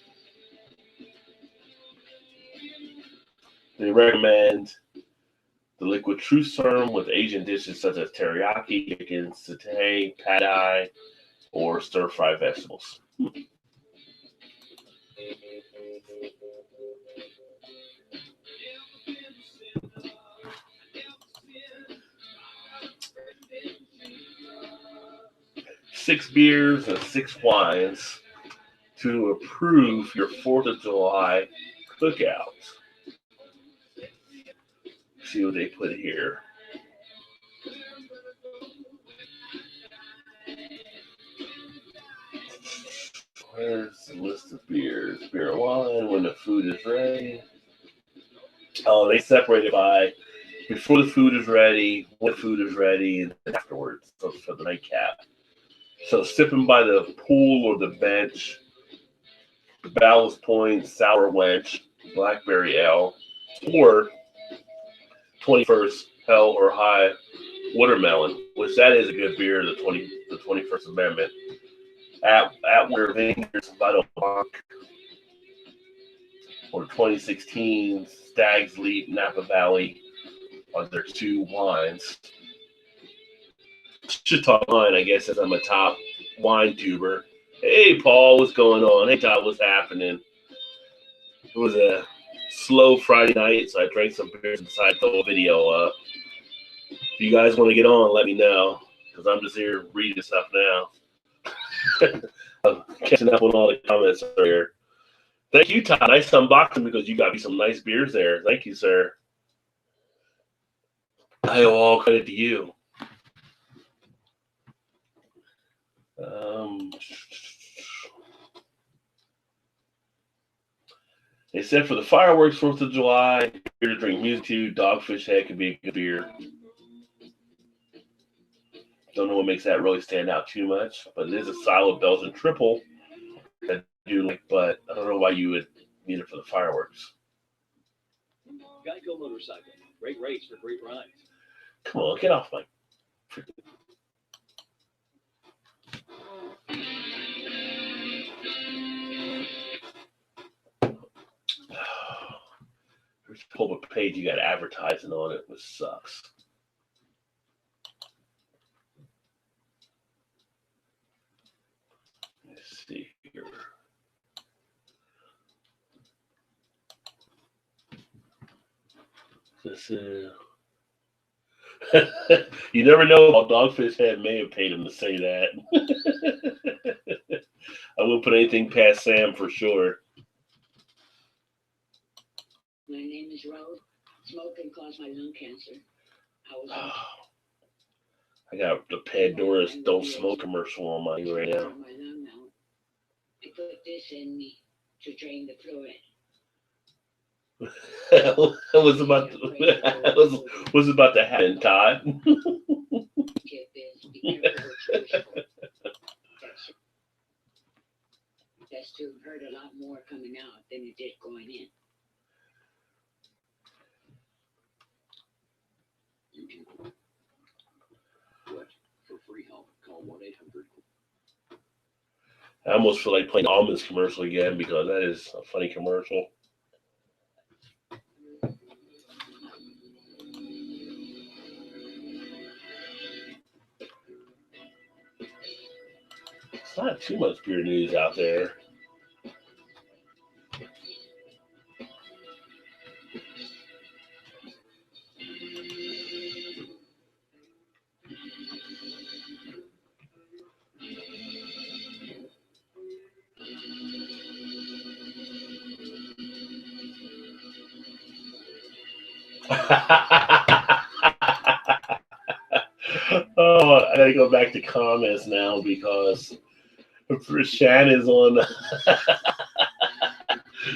They recommend the Liquid True Serum with Asian dishes such as teriyaki, chicken, satay, pad thai, or stir-fry vegetables. 6 beers and 6 wines to approve your 4th of July cookout. See what they put here. Where's the list of beers? Beer and wine, when the food is ready. Oh, they separate it by before the food is ready, when the food is ready, and afterwards. So for the nightcap. So sipping by the pool or the bench, Ballast Point, Sour Wench, Blackberry Ale, or 21st Hell or High Watermelon, which that is a good beer, the 21st Amendment. At BeerVentures, Vital Blanc, or 2016 Stag's Leap, Napa Valley are their 2 wines. Should talk wine, I guess, as I'm a top wine tuber. Hey, Paul, what's going on? Hey, Todd, what's happening? It was a slow Friday night, so I drank some beers and decided to throw a video up. If you guys want to get on, let me know, because I'm just here reading stuff now. I'm catching up on all the comments earlier. Thank you, Todd. Nice unboxing because you got me some nice beers there. Thank you, sir. I owe all credit to you. They said for the fireworks 4th of July, beer to drink music to, Dogfish Head could be a good beer. Don't know what makes that really stand out too much, but it is a solid Belgian triple that I do like, but I don't know why you would need it for the fireworks. Geico Motorcycle. Great race for great rides. Come on, get off my freaking. Pull up a page, you got advertising on it, which sucks. Let's see here. This is. You never know how Dogfish Head may have paid him to say that. I wouldn't put anything past Sam for sure. My name is Rose. Smoking caused my lung cancer. I got the Pandora's Don't Smoke commercial on my right now. They put this in me to drain the fluid. What's about what's about to happen, Todd? Tip is be careful what you wish for. Best to have heard a lot more coming out than it did going in. You can for free help. Call 1-800. I almost feel like playing Almonds commercial again because that is a funny commercial. It's not too much beer news out there. Oh, I gotta go back to comments now because Shannon's on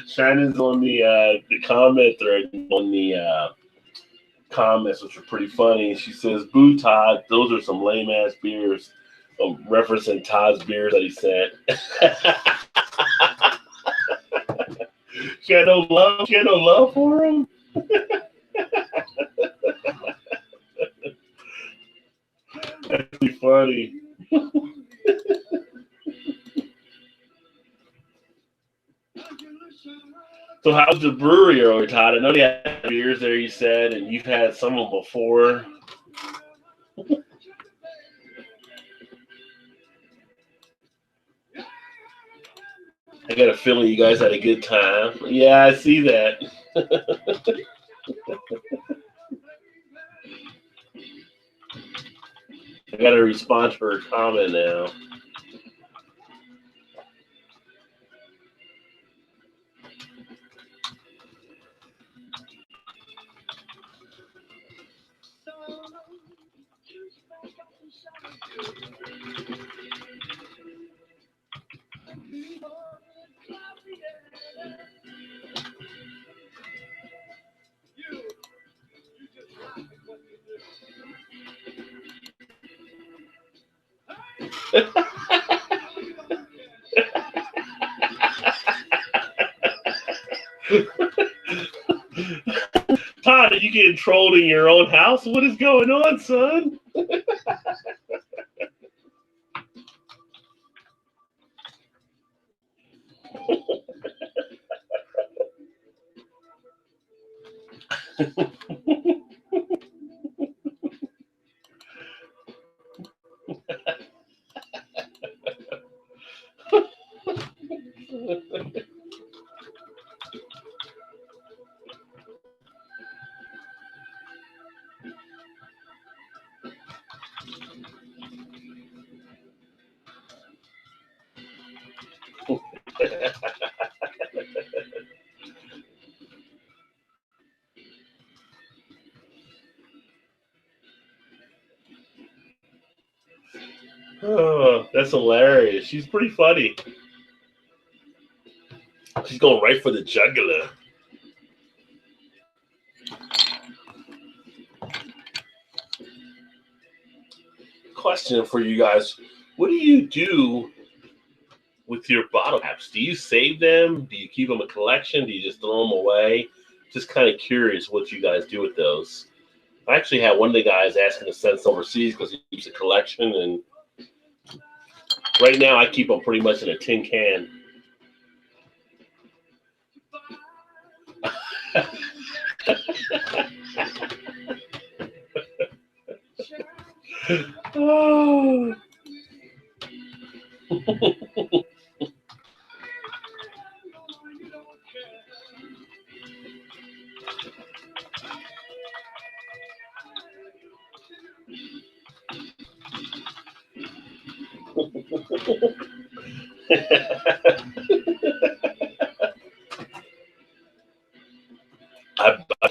Shannon's on the comment thread on the comments, which are pretty funny. She says, "Boo, Todd, those are some lame ass beers," referencing Todd's beers that he sent. She had no love. She had no love for him. That's pretty funny. So how's the brewery earlier, Todd? I know they had beers there, you said, and you've had some of them before. I got a feeling you guys had a good time. Yeah, I see that. I got to respond to her comment now. Todd, are you getting trolled in your own house? What is going on, son? Oh, that's hilarious. She's pretty funny. She's going right for the jugular. Question for you guys. What do you do with your bottle caps? Do you save them? Do you keep them a collection? Do you just throw them away? Just kind of curious what you guys do with those. I actually had one of the guys asking to send some overseas because he keeps a collection, and right now I keep them pretty much in a tin can. Oh.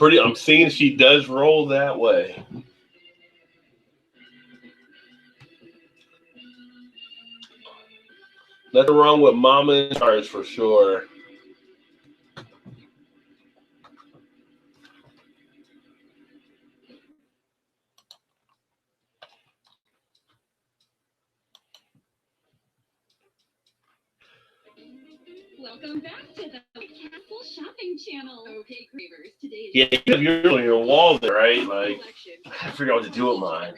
I'm seeing she does roll that way. Nothing wrong with Mama in charge for sure. Welcome back to the Castle Shopping Channel. Okay, Cravers, today Yeah, you have yours on your wall there, right? Like, I figure out what to do with mine.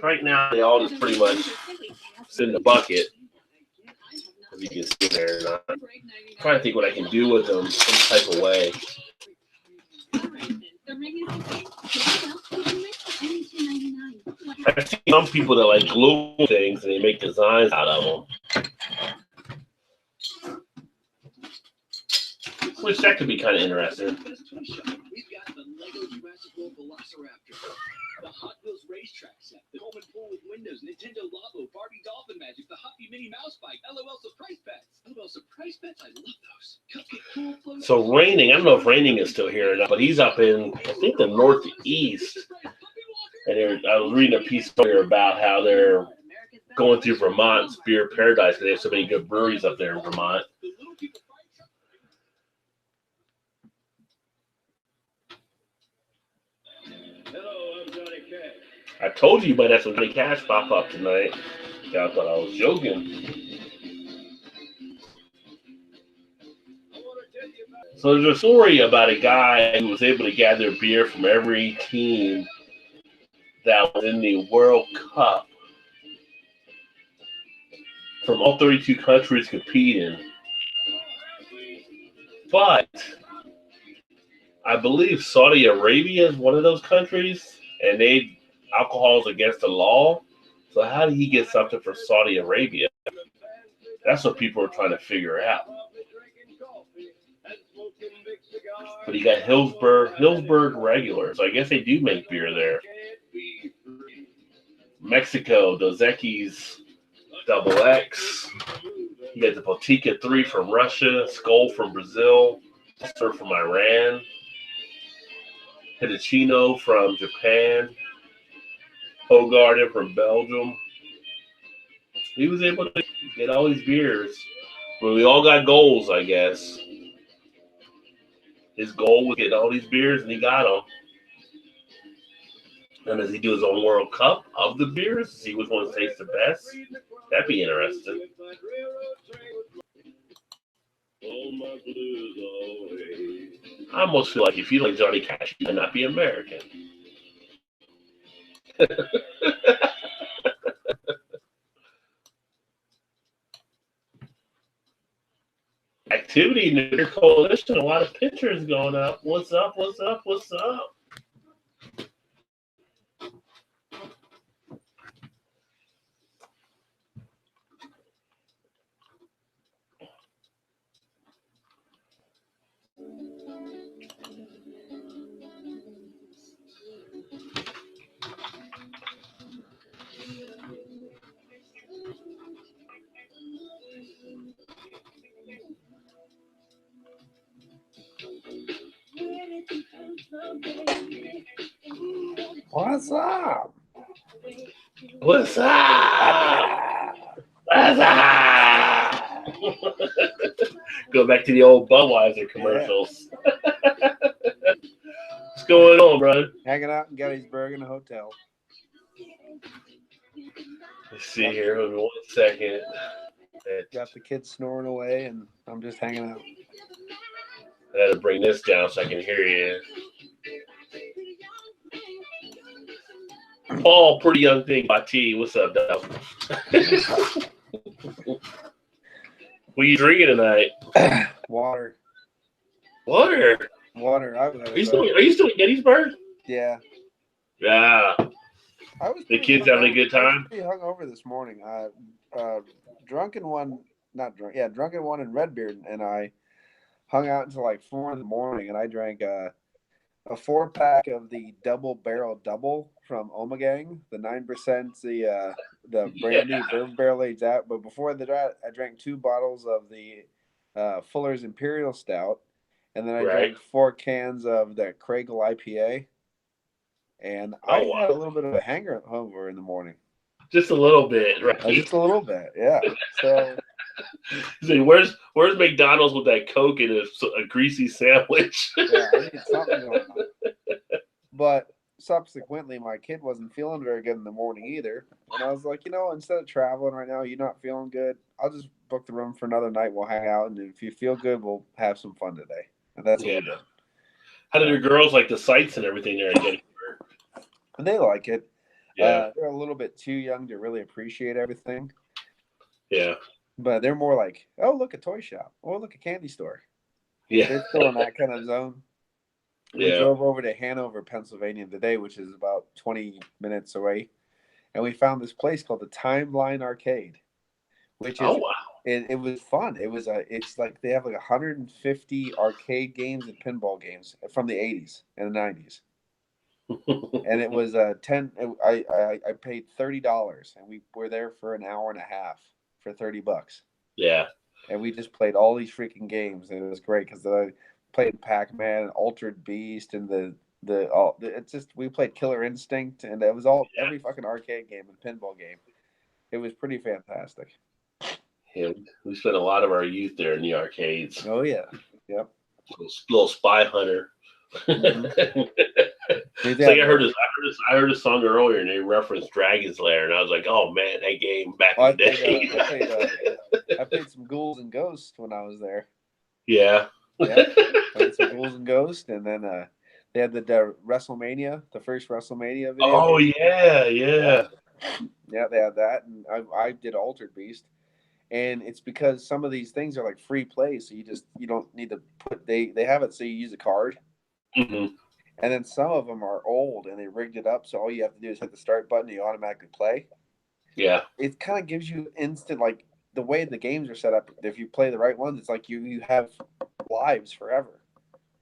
Right now, they all just pretty much sit in the bucket. As you can see there. And I'm trying to think what I can do with them some type of way. I've seen some people that like glue things and they make designs out of them. Which that could be kind of interesting. We've got the Lego Jurassic World Velociraptor, the Hot Wheels racetrack set, the Coleman pool with windows, Nintendo Labo, Barbie Dolphin Magic, the Huffy Mini Mouse Bike, LOL Surprise Pets. LOL Surprise Pets, I love those. Cupcake pool floats. So Raining, I don't know if Raining is still here or not, but he's up in, I think, the Northeast. And I was reading a piece earlier about how they're going through Vermont's beer paradise because they have so many good breweries up there in Vermont. I told you you might have some Johnny Cash pop up tonight. Y'all thought I was joking. So there's a story about a guy who was able to gather beer from every team that was in the World Cup from all 32 countries competing. But I believe Saudi Arabia is one of those countries, and alcohol is against the law. So how did he get something for Saudi Arabia? That's what people are trying to figure out. But he got Hillsburg regular, so I guess they do make beer there. Mexico, Dos Equis Double X. You got the Botica 3 from Russia, Skull from Brazil, Sir from Iran, Hitachino from Japan, Hogarden from Belgium. He was able to get all these beers. Well, we all got goals, I guess. His goal was get all these beers, and he got them. And does he do his own World Cup of the beers? See which one tastes the best? That'd be interesting. I almost feel like if you like Johnny Cash, you might not be American. Activity in the Beer Coalition, a lot of pictures going up. What's up? What's up? What's up? What's up? What's up? What's up? Go back to the old Budweiser commercials. Yeah. What's going on, brother? Hanging out in Gettysburg in a hotel. Let's see here. Hold on 1 second. Got the kids snoring away, and I'm just hanging out. I gotta bring this down so I can hear you. Paul, pretty young thing by T. What's up, dog? What are you drinking tonight? Water. Water. Are you still in Gettysburg? Yeah. Yeah. The kids having a good time? I was pretty hungover this morning. Drunken One and Redbeard and I hung out until like 4 a.m. and I drank a 4-pack of the Double Barrel Double from Omegang, the 9%, the brandy bourbon barrel aged out. But before that, I drank 2 bottles of the Fuller's Imperial Stout And then I Right. drank 4 cans of that Craigle IPA. And Oh, I wow. had a little bit of a hangover in the morning. Just a little bit, right? Just a little bit, yeah. So, See, where's McDonald's with that Coke and a greasy sandwich? yeah, I need something going on. But subsequently, my kid wasn't feeling very good in the morning either. And I was like, instead of traveling right now, you're not feeling good, I'll just book the room for another night. We'll hang out. And if you feel good, we'll have some fun today. And that's what we did. How did your girls like the sights and everything there? And they like it. Yeah. They're a little bit too young to really appreciate everything. Yeah. But they're more like, oh, look, a toy shop. Oh, look, a candy store. Yeah. They're still in that kind of zone. We Yeah. drove over to Hanover, Pennsylvania today, which is about 20 minutes away. And we found this place called the Timeline Arcade, which is, Oh, wow. it was fun. It's like they have like 150 arcade games and pinball games from the 80s and the 90s. And it was I paid $30 and we were there for an hour and a half for $30. Yeah. And we just played all these freaking games, and it was great because I played Pac-Man and Altered Beast and we played Killer Instinct, and it was every fucking arcade game and pinball game. It was pretty fantastic. Yeah, we spent a lot of our youth there in the arcades. Oh yeah, yep. Little Spy Hunter. Mm-hmm. It's like I heard a song earlier, and they referenced Dragon's Lair, and I was like, "Oh man, that game back in the day." I played some Ghouls and Ghosts when I was there. Yeah. Yeah, played some Ghouls and Ghosts, and then they had the WrestleMania, the first WrestleMania video. Oh yeah. Yeah, they had that, and I did Altered Beast, and it's because some of these things are like free play, so you don't need to put they have it so you use a card. Mm-hmm. And then some of them are old and they rigged it up so all you have to do is hit the start button and you automatically play. Yeah. It kind of gives you instant, like the way the games are set up. If you play the right ones, it's like you have lives forever.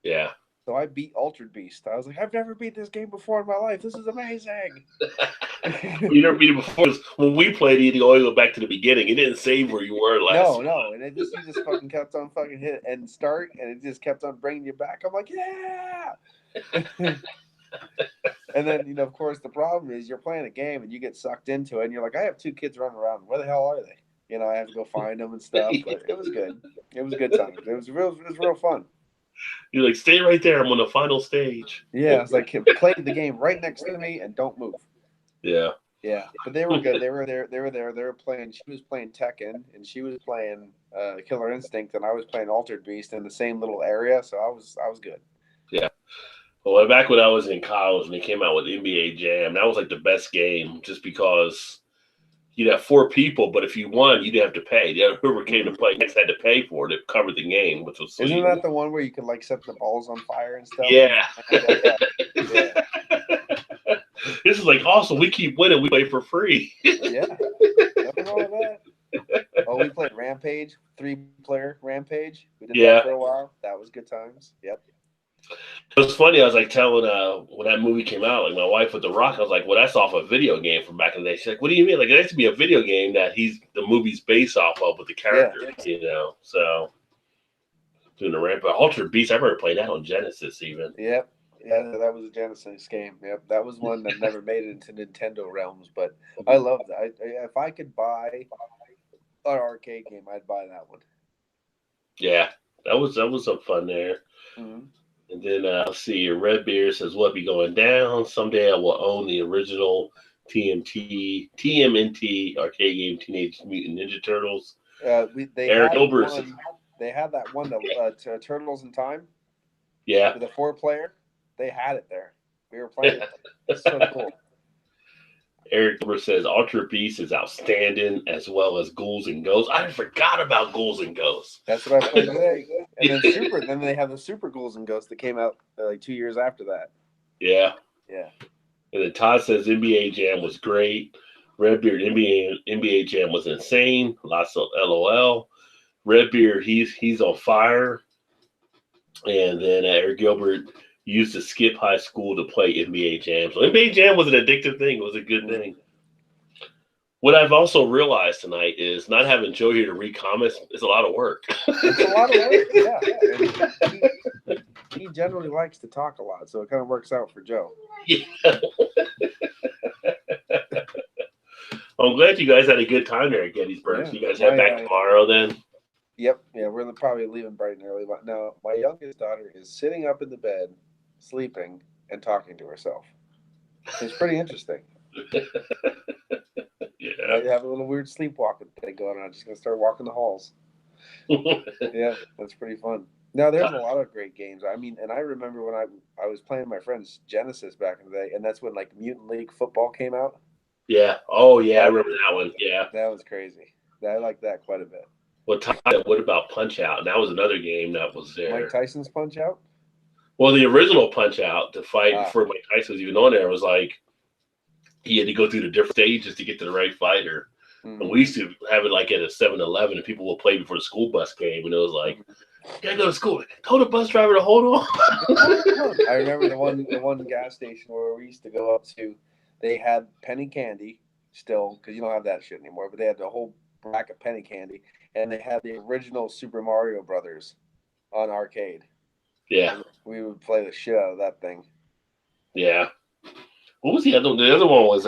Yeah. So I beat Altered Beast. I was like, I've never beat this game before in my life. This is amazing. You never beat it before. When we played it, you always go back to the beginning. It didn't save where you were last. No, and you just fucking kept on fucking hit and start, and it just kept on bringing you back. I'm like, yeah. And then, of course, the problem is you're playing a game and you get sucked into it, and you're like, I have 2 kids running around. Where the hell are they? I have to go find them and stuff. But it was good. It was a good time. It was real fun. You're like, stay right there. I'm on the final stage. Yeah, it's like play the game right next to me and don't move. Yeah. Yeah, but they were good. They were there. They were playing. She was playing Tekken, and she was playing Killer Instinct, and I was playing Altered Beast in the same little area. So I was good. Yeah. Well, back when I was in college, when they came out with NBA Jam, that was like the best game, just because you'd have 4 people, but if you won, you'd have to pay. Whoever came to play had to pay for it. It covered the game, which was sweet. Isn't that the one where you could like set the balls on fire and stuff? Yeah. Yeah. This is like awesome. We keep winning. We play for free. Yeah. Nothing wrong with that. Oh, we played Rampage, 3-player Rampage. We did that for a while. That was good times. Yep. It was funny. I was like telling when that movie came out, like my wife with The Rock, I was like, well, that's off a video game from back in the day. She's like, what do you mean? Like, it has to be a video game that the movie's based off of with the characters, So doing the Rampage. Altered Beast, I remember playing that on Genesis even. Yep. Yeah, that was a Genesis game. Yep, that was one that never made it into Nintendo realms, but I loved it. If I could buy an arcade game, I'd buy that one. Yeah, that was some fun there. Mm-hmm. And then let's see, Red Beard says, "What be going down? Someday I will own the original TMNT arcade game, Teenage Mutant Ninja Turtles." Eric Gilbert. They had that one, Turtles in Time. Yeah, with a 4-player. They had it there. We were playing it. It's so cool. Eric Gilbert says Altered Beast is outstanding, as well as Ghouls and Ghosts. I forgot about Ghouls and Ghosts. That's what I played today. And then they have the Super Ghouls and Ghosts that came out like 2 years after that. Yeah. Yeah. And then Todd says NBA Jam was great. Redbeard NBA Jam was insane. Lots of LOL. Redbeard, he's on fire. And then Eric Gilbert used to skip high school to play NBA Jam. So NBA Jam was an addictive thing. It was a good thing. What I've also realized tonight is not having Joe here to read comments is a lot of work. It's a lot of work, yeah. generally likes to talk a lot, so it kind of works out for Joe. Yeah. I'm glad you guys had a good time there at Gettysburg. Yeah. So you guys head back tomorrow then? Yep. Yeah, we're probably leaving bright and early. Now, my youngest daughter is sitting up in the bed, sleeping, and talking to herself. It's pretty interesting. Yeah. Might have a little weird sleepwalking thing going on. I'm just gonna start walking the halls. Yeah, that's pretty fun. Now, there's a lot of great games. I mean, and I remember when I was playing my friend's Genesis back in the day, and that's when like Mutant League Football came out. Yeah. Oh, yeah. I remember that one. Yeah. That was crazy. I like that quite a bit. What about Punch Out? That was another game that was there. Mike Tyson's Punch Out? Well, the original Punch Out, the fight before Mike Tyson was even on there, was like he had to go through the different stages to get to the right fighter. Mm-hmm. And we used to have it like at a 7-Eleven, and people would play before the school bus came, and it was like, you gotta go to school. Tell the bus driver to hold on. I remember the one gas station where we used to go up to, they had penny candy still, because you don't have that shit anymore, but they had the whole rack of penny candy, and they had the original Super Mario Brothers on arcade. Yeah. And we would play the shit out of that thing. Yeah. What was the other one? The other one was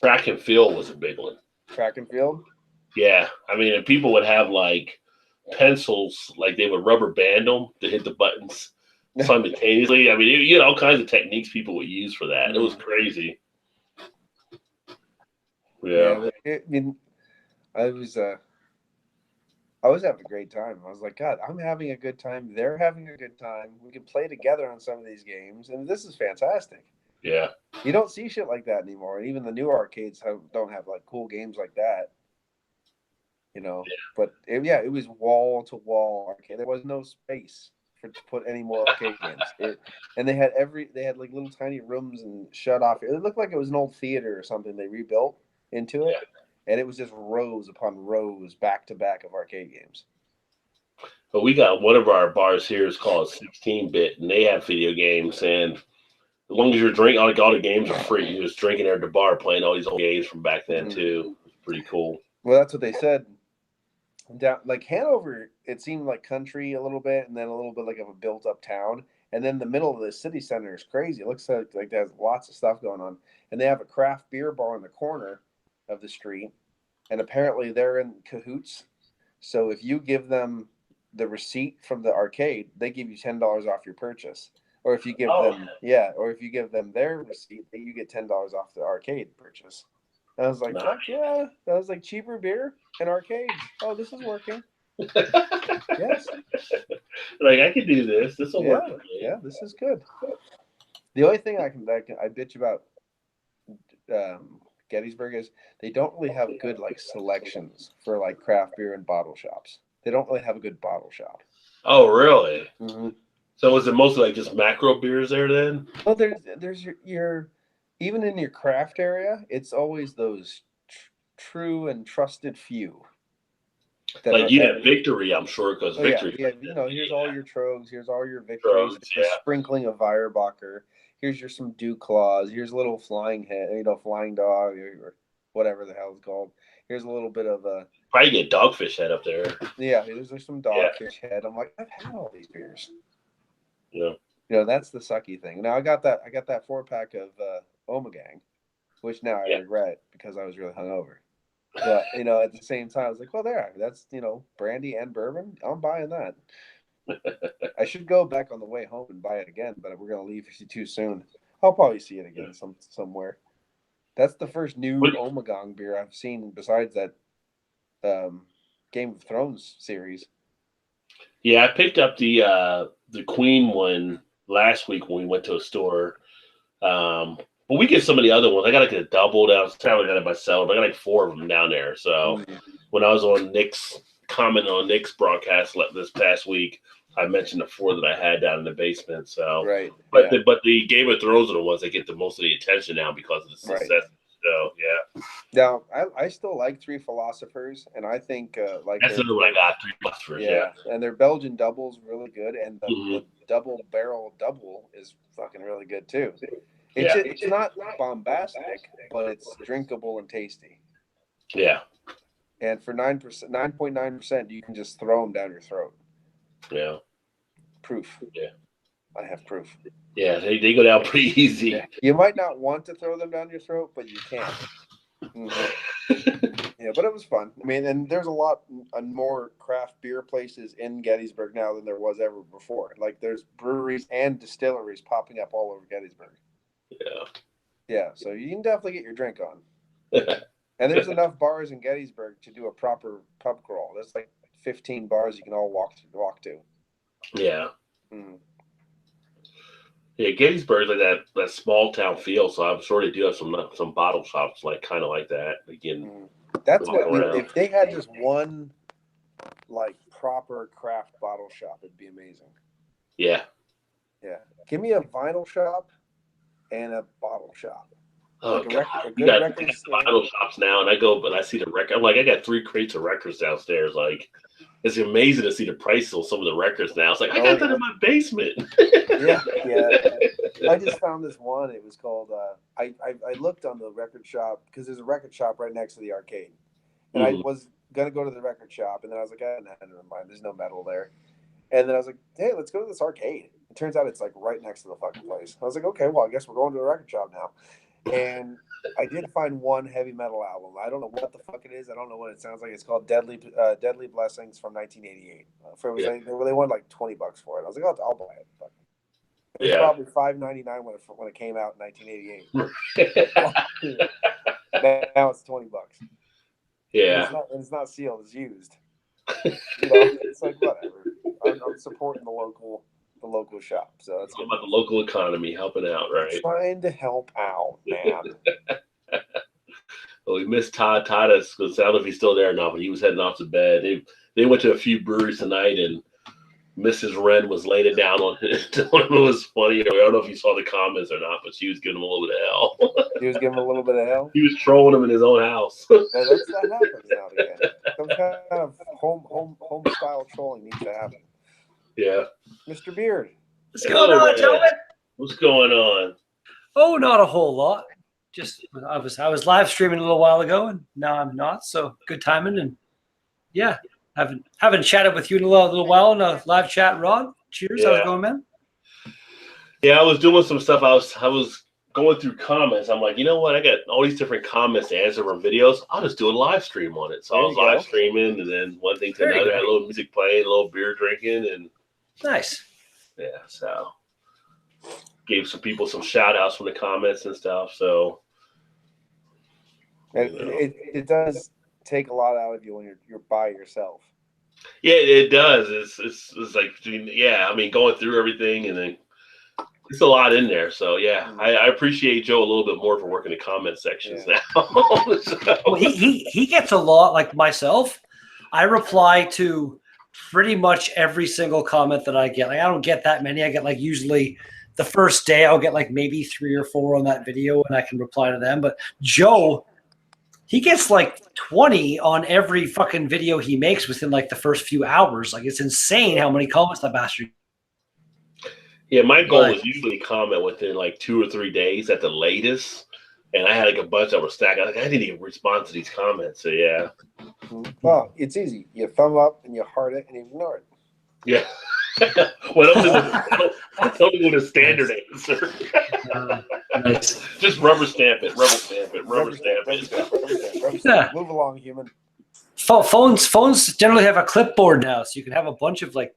Track and Field was a big one. Track and Field? Yeah. I mean, and people would have like pencils, like they would rubber band them to hit the buttons simultaneously. I mean, you had all kinds of techniques people would use for that. It was crazy. Yeah. I mean, I was having a great time. I was like, God, I'm having a good time. They're having a good time. We can play together on some of these games, and this is fantastic. Yeah. You don't see shit like that anymore. And even the new arcades don't have like cool games like that. You know, but it was wall to wall arcade. There was no space to put any more arcade games. And they had like little tiny rooms and shut off. It looked like it was an old theater or something they rebuilt into it. Yeah. And it was just rows upon rows back to back of arcade games. But we got one of our bars here is called 16-Bit, and they have video games. And as long as you're drinking, all the games are free. You're just drinking there at the bar, playing all these old games from back then too. It's pretty cool. Well, that's what they said. Down like Hanover, it seemed like country a little bit, and then a little bit like of a built-up town, and then the middle of the city center is crazy. It looks like there's lots of stuff going on, and they have a craft beer bar in the corner of the street, and apparently they're in cahoots. So if you give them the receipt from the arcade, they give you $10 off your purchase, or if you give them their receipt, you get $10 off the arcade purchase. And I was like, fuck yeah. That was like cheaper beer and arcades. Oh, this is working. Yes. Like, I can do this. This will work. Yeah, this is good. The only thing I bitch about Gettysburg is they don't really have good like selections for like craft beer and bottle shops. They don't really have a good bottle shop. Oh, really? Mm-hmm. So is it mostly like just macro beers there then? Well, there's your even in your craft area, it's always those true and trusted few. Like you have Victory, I'm sure, because Victory. Yeah, here's all your Trogs, here's all your Victories, a sprinkling of Weierbacher. Here's some Dew Claws. Here's a little flying head, flying dog, or whatever the hell it's called. Here's a little bit of a. Probably get Dogfish Head up there. Yeah, there's some Dogfish Head. I'm like, I've had all these beers. Yeah. That's the sucky thing. Now I got that 4-pack of Omegang, which now I regret because I was really hungover. But at the same time, I was like, well, that's brandy and bourbon. I'm buying that. I should go back on the way home and buy it again, but we're gonna leave too soon. I'll probably see it again somewhere. That's the first new Omegang beer I've seen besides that Game of Thrones series. Yeah, I picked up the Queen one last week when we went to a store. But we get so many other ones. I got like a double downtown. I got it myself. I got like 4 of them down there. So when I was on Nick's broadcast this past week, I mentioned the 4 that I had down in the basement. So but the Game of Thrones are the ones that get the most of the attention now because of the success. So yeah. Now I still like Three Philosophers, and I think that's another one I got. 3 Philosophers. Yeah, and their Belgian double's really good, and the double barrel double is fucking really good too. It's not bombastic, but it's drinkable and tasty. Yeah. And for 9.9%, you can just throw them down your throat. Yeah. Proof. Yeah. I have proof. Yeah, they go down pretty easy. Yeah. You might not want to throw them down your throat, but you can. Mm-hmm. Yeah, but it was fun. I mean, and there's a lot more craft beer places in Gettysburg now than there was ever before. Like, there's breweries and distilleries popping up all over Gettysburg. Yeah. Yeah, so you can definitely get your drink on. And there's enough bars in Gettysburg to do a proper pub crawl. There's like 15 bars you can all walk to. Yeah. Mm. Yeah, Gettysburg's like that small town feel, so I'm sure they do have some bottle shops like kind of like that. Again, that's what if they had just one like proper craft bottle shop, it'd be amazing. Yeah. Yeah. Give me a vinyl shop and a bottle shop. Oh, like God. You got vinyl shops now, and I go, but I see the record. I'm like, I got 3 crates of records downstairs. Like, it's amazing to see the price of some of the records now. It's like, I got that in my basement. Yeah. I just found this one. It was called, I looked on the record shop because there's a record shop right next to the arcade. And I was going to go to the record shop, and then I was like, never mind. There's no metal there. And then I was like, hey, let's go to this arcade. It turns out it's like right next to the fucking place. I was like, okay, well, I guess we're going to the record shop now. And I did find one heavy metal album. I don't know what the fuck it is. I don't know what it sounds like. It's called Deadly Blessings from 1988. They wanted like $20 for it. I was like, I'll buy it. It was probably $5.99 when it came out in 1988. Now it's $20. Yeah, and it's not sealed. It's used. It's like whatever. I'm supporting the local shop, so that's all about the local economy helping out, right? Trying to help out, man. Well, we missed Todd. Todd is, because I don't know if he's still there or not, but he was heading off to bed. They went to a few breweries tonight, and Mrs. Wren was laying it down on him. It was funny. I don't know if you saw the comments or not, but she was giving him a little bit of hell. He was giving him a little bit of hell? He was trolling him in his own house. That happens now and again. Some kind of home style trolling needs to happen. Yeah. Mr. Beard. What's going on, gentlemen? What's going on? Oh, not a whole lot. Just I was live streaming a little while ago, and now I'm not. So good timing, and yeah, haven't chatted with you in a little while in a live chat, Rod. Cheers. Yeah. How's it going, man? Yeah, I was doing some stuff. I was going through comments. I'm like, you know what? I got all these different comments to answer from videos. I'll just do a live stream on it. So I was live streaming, and then one thing to another. I had a little music playing, a little beer drinking, and nice. Yeah, so gave some people some shout outs from the comments and stuff. So it does take a lot out of you when you're by yourself. Yeah, it does. It's like, yeah, I mean, going through everything, and then it's a lot in there. So yeah, I appreciate Joe a little bit more for working the comment sections now. So. Well, he gets a lot. Like myself, I reply to pretty much every single comment that I get. Like, I don't get that many. I get like usually the first day I'll get like maybe 3 or 4 on that video, and I can reply to them. But Joe, he gets like 20 on every fucking video he makes within like the first few hours. Like, it's insane how many comments that bastard. Yeah, my goal is usually comment within like 2 or 3 days at the latest. And I had like a bunch that were stacked. I didn't even respond to these comments. So yeah. Well, it's easy. You thumb up and you heart it and you ignore it. Yeah. Well, tell me what a standard answer. Nice. Just rubber stamp it. Rubber stamp it. Yeah. Move along, human. Phones generally have a clipboard now, so you can have a bunch of like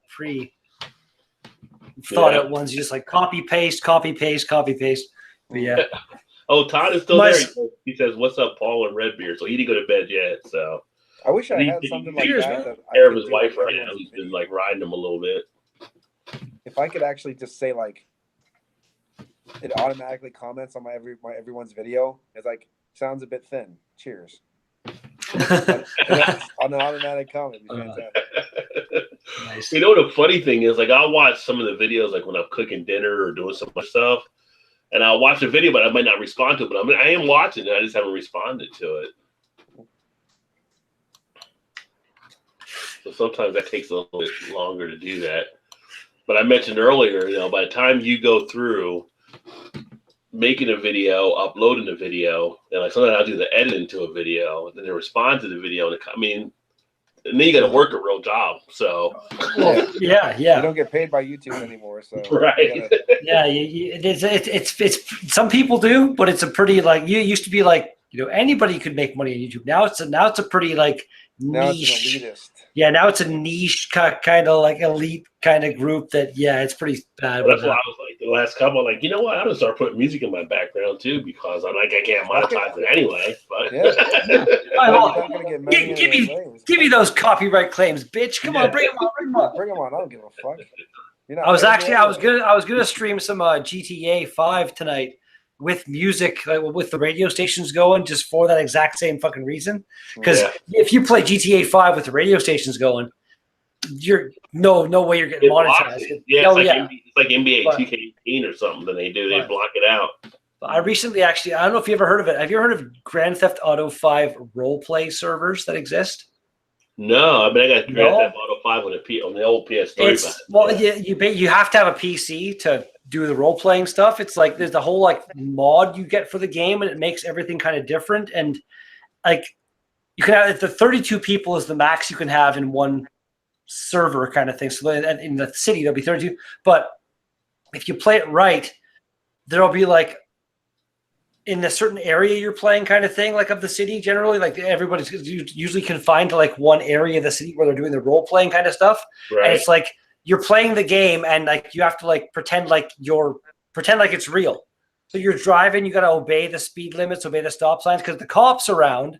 thought out ones. You just like copy paste. But yeah. Oh, Todd is still there. He says, "What's up, Paul and Redbeard?" So he didn't go to bed yet. So I wish I had something like that. Care of his wife right now. He's been like riding him a little bit. If I could actually just say like, it automatically comments on everyone's video. It's like, sounds a bit thin. Cheers. On an automatic comment. Nice. You know, the funny thing is, like, I'll watch some of the videos, like when I'm cooking dinner or doing some stuff, and I'll watch the video, but I might not respond to it. But I am watching it. I just haven't responded to it. So sometimes that takes a little bit longer to do that. But I mentioned earlier, you know, by the time you go through making a video, uploading a video, and like sometimes I'll do the editing to a video, and then they respond to the video. And And then you got to work a real job. So Yeah. yeah. You don't get paid by YouTube anymore, so right. Yeah, it's some people do, but it's a pretty like you used to be like anybody could make money on YouTube. Now it's a pretty like now niche. it's an elitist. Yeah, now it's a niche kind of like elite kind of group that it's pretty bad. Well, that's why I was like the last couple, like, you know what? I'm gonna start putting music in my background too because I'm like I can't monetize it anyway. But You're not gonna get many give me those copyright claims, bitch. Come on, bring them on. Bring them on. I don't give a fuck. I was gonna stream some GTA 5 tonight with music, with the radio stations going, just for that exact same fucking reason. Because if you play GTA 5 with the radio stations going, you're no way you're getting monetized. It's like NBA 2K18 or something that they do. They block it out. I recently I don't know if you ever heard of it. Have you ever heard of Grand Theft Auto 5 roleplay servers that exist? No, I mean I got Grand Theft Auto 5 on the old PS3. You have to have a PC to do the role playing stuff. It's like there's the whole like mod you get for the game, and it makes everything kind of different. And like you can have the 32 people is the max you can have in one server kind of thing. So in the city there'll be 32, but if you play it right, there'll be like in a certain area you're playing kind of thing, like of the city generally, like everybody's usually confined to like one area of the city where they're doing the role playing kind of stuff. Right. And it's like you're playing the game and like you have to like pretend like it's real. So you're driving, you got to obey the speed limits, obey the stop signs, because the cops around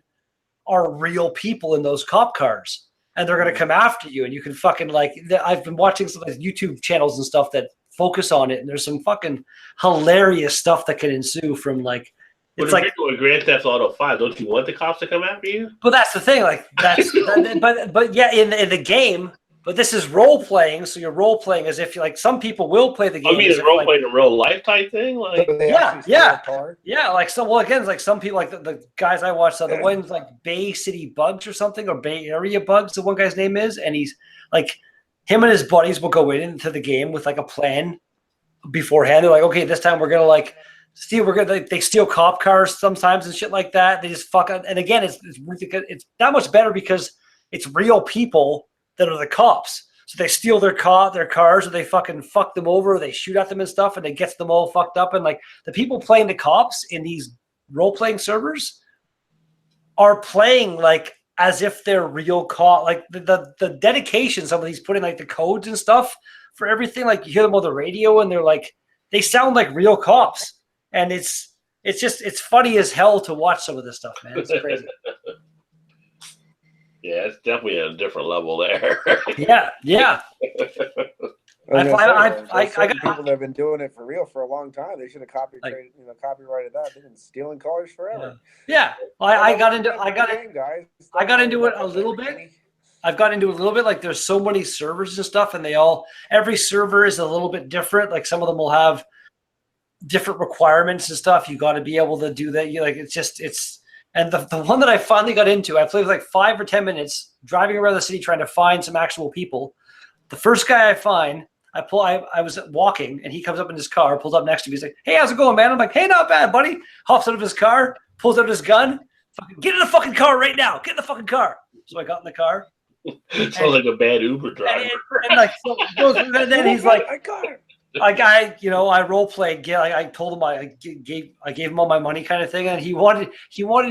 are real people in those cop cars and they're going to come after you. And you can fucking like, I've been watching some like YouTube channels and stuff that focus on it, and there's some fucking hilarious stuff that can ensue from like it's like Grand Theft Auto 5. Don't you want the cops to come after you? But that's the thing, like that's but yeah, in the game. But this is role playing, so you're role playing as if like some people will play the game. I mean, it's role playing a real life type thing, like like some people like the guys I watched, the ones like Bay City Bugs or something, or Bay Area Bugs. The one guy's name is, and he's like. Him and his buddies will go into the game with like a plan beforehand. They're like, okay, this time we're gonna like steal. They steal cop cars sometimes and shit like that. They just fuck up. And again, it's that much better because it's real people that are the cops. So they steal their cars, or they fucking fuck them over, or they shoot at them and stuff, and it gets them all fucked up. And like the people playing the cops in these role playing servers are playing like. As if they're real cop, like the dedication somebody's putting like the codes and stuff for everything. Like you hear them on the radio and they're like, they sound like real cops. And it's funny as hell to watch some of this stuff, man. It's crazy. Yeah, it's definitely a different level there. Yeah. I got people that have been doing it for real for a long time. They should have copyrighted that. They've been stealing cars forever. Yeah. I got into it a little bit. I've got into it a little bit. Like there's so many servers and stuff, and every server is a little bit different. Like some of them will have different requirements and stuff. You got to be able to do that. And the one that I finally got into, I played like 5 or 10 minutes driving around the city trying to find some actual people. The first guy I find, I was walking and he comes up in his car, pulls up next to me. He's like, "Hey, how's it going, man?" I'm like, "Hey, not bad, buddy." Hops out of his car, pulls out his gun. "Get in the fucking car right now. Get in the fucking car." So I got in the car. Sounds like a bad Uber driver. And then he's like, I role played. I told him I gave him all my money kind of thing, and he wanted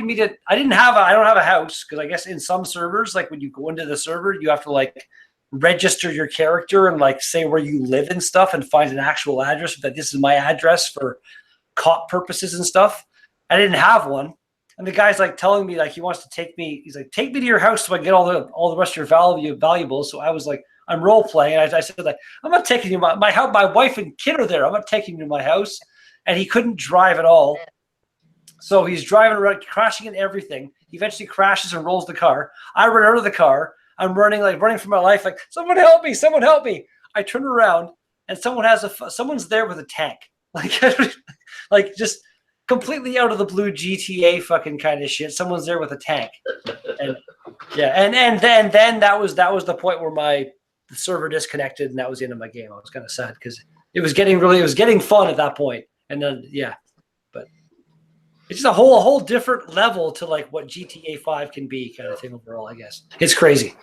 me to. I don't have a house because I guess in some servers, like when you go into the server, you have to like register your character and like say where you live and stuff, and find an actual address that this is my address for cop purposes and stuff. I didn't have one, and the guy's like telling me like he wants to take me. He's like, "Take me to your house so I can get all the rest of your valuables." So I was like, I'm role playing. I said like, "I'm not taking you my house. My wife and kid are there. I'm not taking you to my house." And he couldn't drive at all, so he's driving around, crashing and everything. He eventually crashes and rolls the car. I run out of the car. I'm running for my life. Like, "Someone help me! Someone help me!" I turn around and someone's there with a tank. Like just completely out of the blue GTA fucking kind of shit. Someone's there with a tank. And then that was the point where the server disconnected, and that was the end of my game. I was kind of sad because it was getting fun at that point. And then It's just a whole different level to like what GTA 5 can be, kind of thing overall. I guess it's crazy.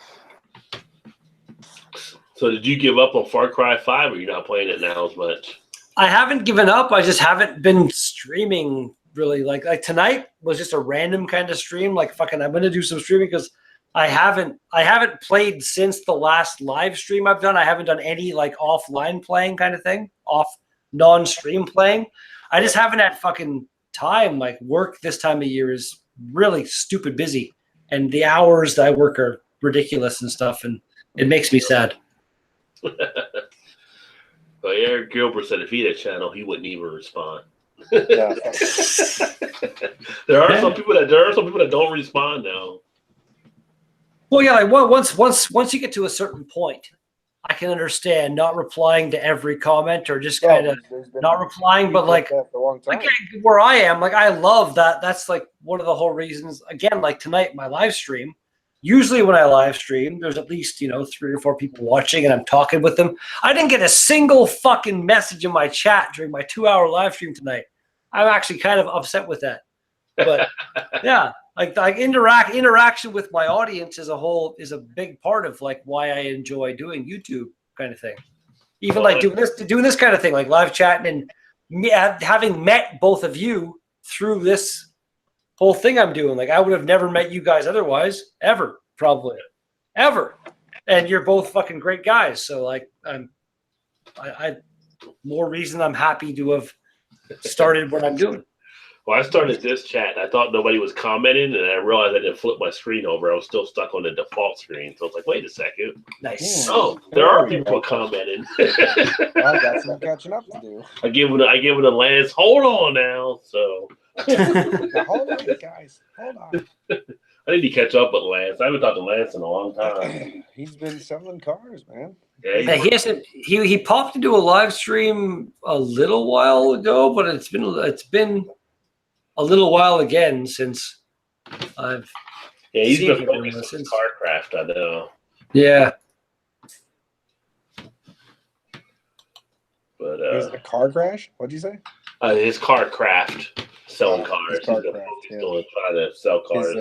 So did you give up on Far Cry 5, or you're not playing it now as much? I haven't given up. I just haven't been streaming really. Like tonight was just a random kind of stream. Like fucking, I'm gonna do some streaming because I haven't played since the last live stream I've done. I haven't done any like offline playing kind of thing, off non-stream playing. I just haven't had fucking time. Like work this time of year is really stupid busy, and the hours that I work are ridiculous and stuff, and it makes me sad. But Eric Gilbert said if he had a channel, he wouldn't even respond. Yeah. There are some people that don't respond now. Well, yeah, like once you get to a certain point, I can understand not replying to every comment or just kind of not replying. But like where I am, like I love that. That's like one of the whole reasons. Again, like tonight, my live stream. Usually when I live stream, there's at least, 3 or 4 people watching and I'm talking with them. I didn't get a single fucking message in my chat during my 2-hour live stream tonight. I'm actually kind of upset with that. But yeah, like interaction with my audience as a whole is a big part of like why I enjoy doing YouTube kind of thing. Even like doing this kind of thing, like live chatting and having met both of you through this whole thing I'm doing. Like I would have never met you guys otherwise, ever, probably, ever. And you're both fucking great guys. So like I more reason I'm happy to have started what I'm doing. Well, I started this chat and I thought nobody was commenting, and I realized I didn't flip my screen over. I was still stuck on the default screen. So I was like, wait a second. Nice. Oh, there are people commenting. I got some catching up to do. I give it a Lance. Hold on now. So Now, hold on, guys. Hold on. I need to catch up with Lance. I haven't talked to Lance in a long time. He's been selling cars, man. Yeah, he popped into a live stream a little while ago, but it's been a little while again since I've he's seen been focused on Carcraft, I know. Yeah. But Is it a car crash? What'd you say? His Carcraft, selling cars. His He's been focused on trying to sell cars.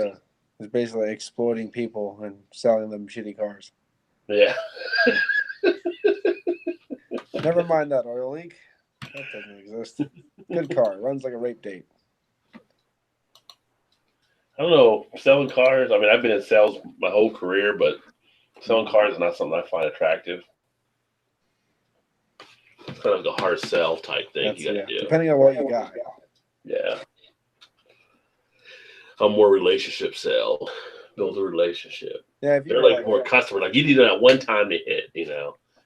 He's basically exploiting people and selling them shitty cars. Yeah. Never mind that oil leak. That doesn't exist. Good car. Runs like a rape date. I don't know. Selling cars, I mean, I've been in sales my whole career, but selling cars is not something I find attractive. It's kind of like a hard sell type thing you got to do. Depending on what you got. Yeah. I'm more relationship sell. Build a relationship. Yeah, they're like more customer. Like you need that one time to hit,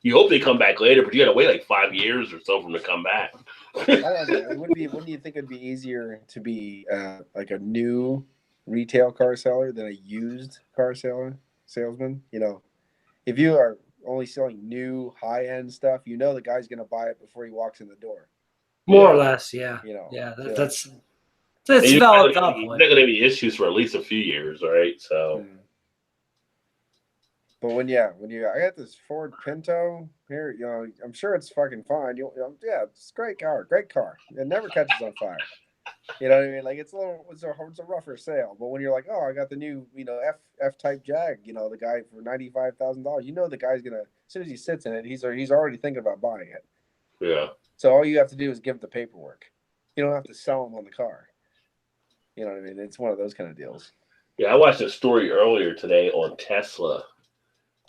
You hope they come back later, but you got to wait like 5 years or so for them to come back. Wouldn't you think it'd be easier to be like a new retail car seller than a used car salesman? If you are only selling new high-end stuff, the guy's going to buy it before he walks in the door. More or less, yeah. That's valid. You're not going to have any issues for at least a few years, right? So. But when I got this Ford Pinto here, I'm sure it's fucking fine. It's a great car. It never catches on fire. You know what I mean? Like it's a rougher sale. But when you're like, oh, I got the new, F type Jag, the guy for $95,000. The guy's gonna, as soon as he sits in it, he's already thinking about buying it. Yeah. So all you have to do is give the paperwork. You don't have to sell him on the car. You know what I mean? It's one of those kind of deals. Yeah, I watched a story earlier today on Tesla.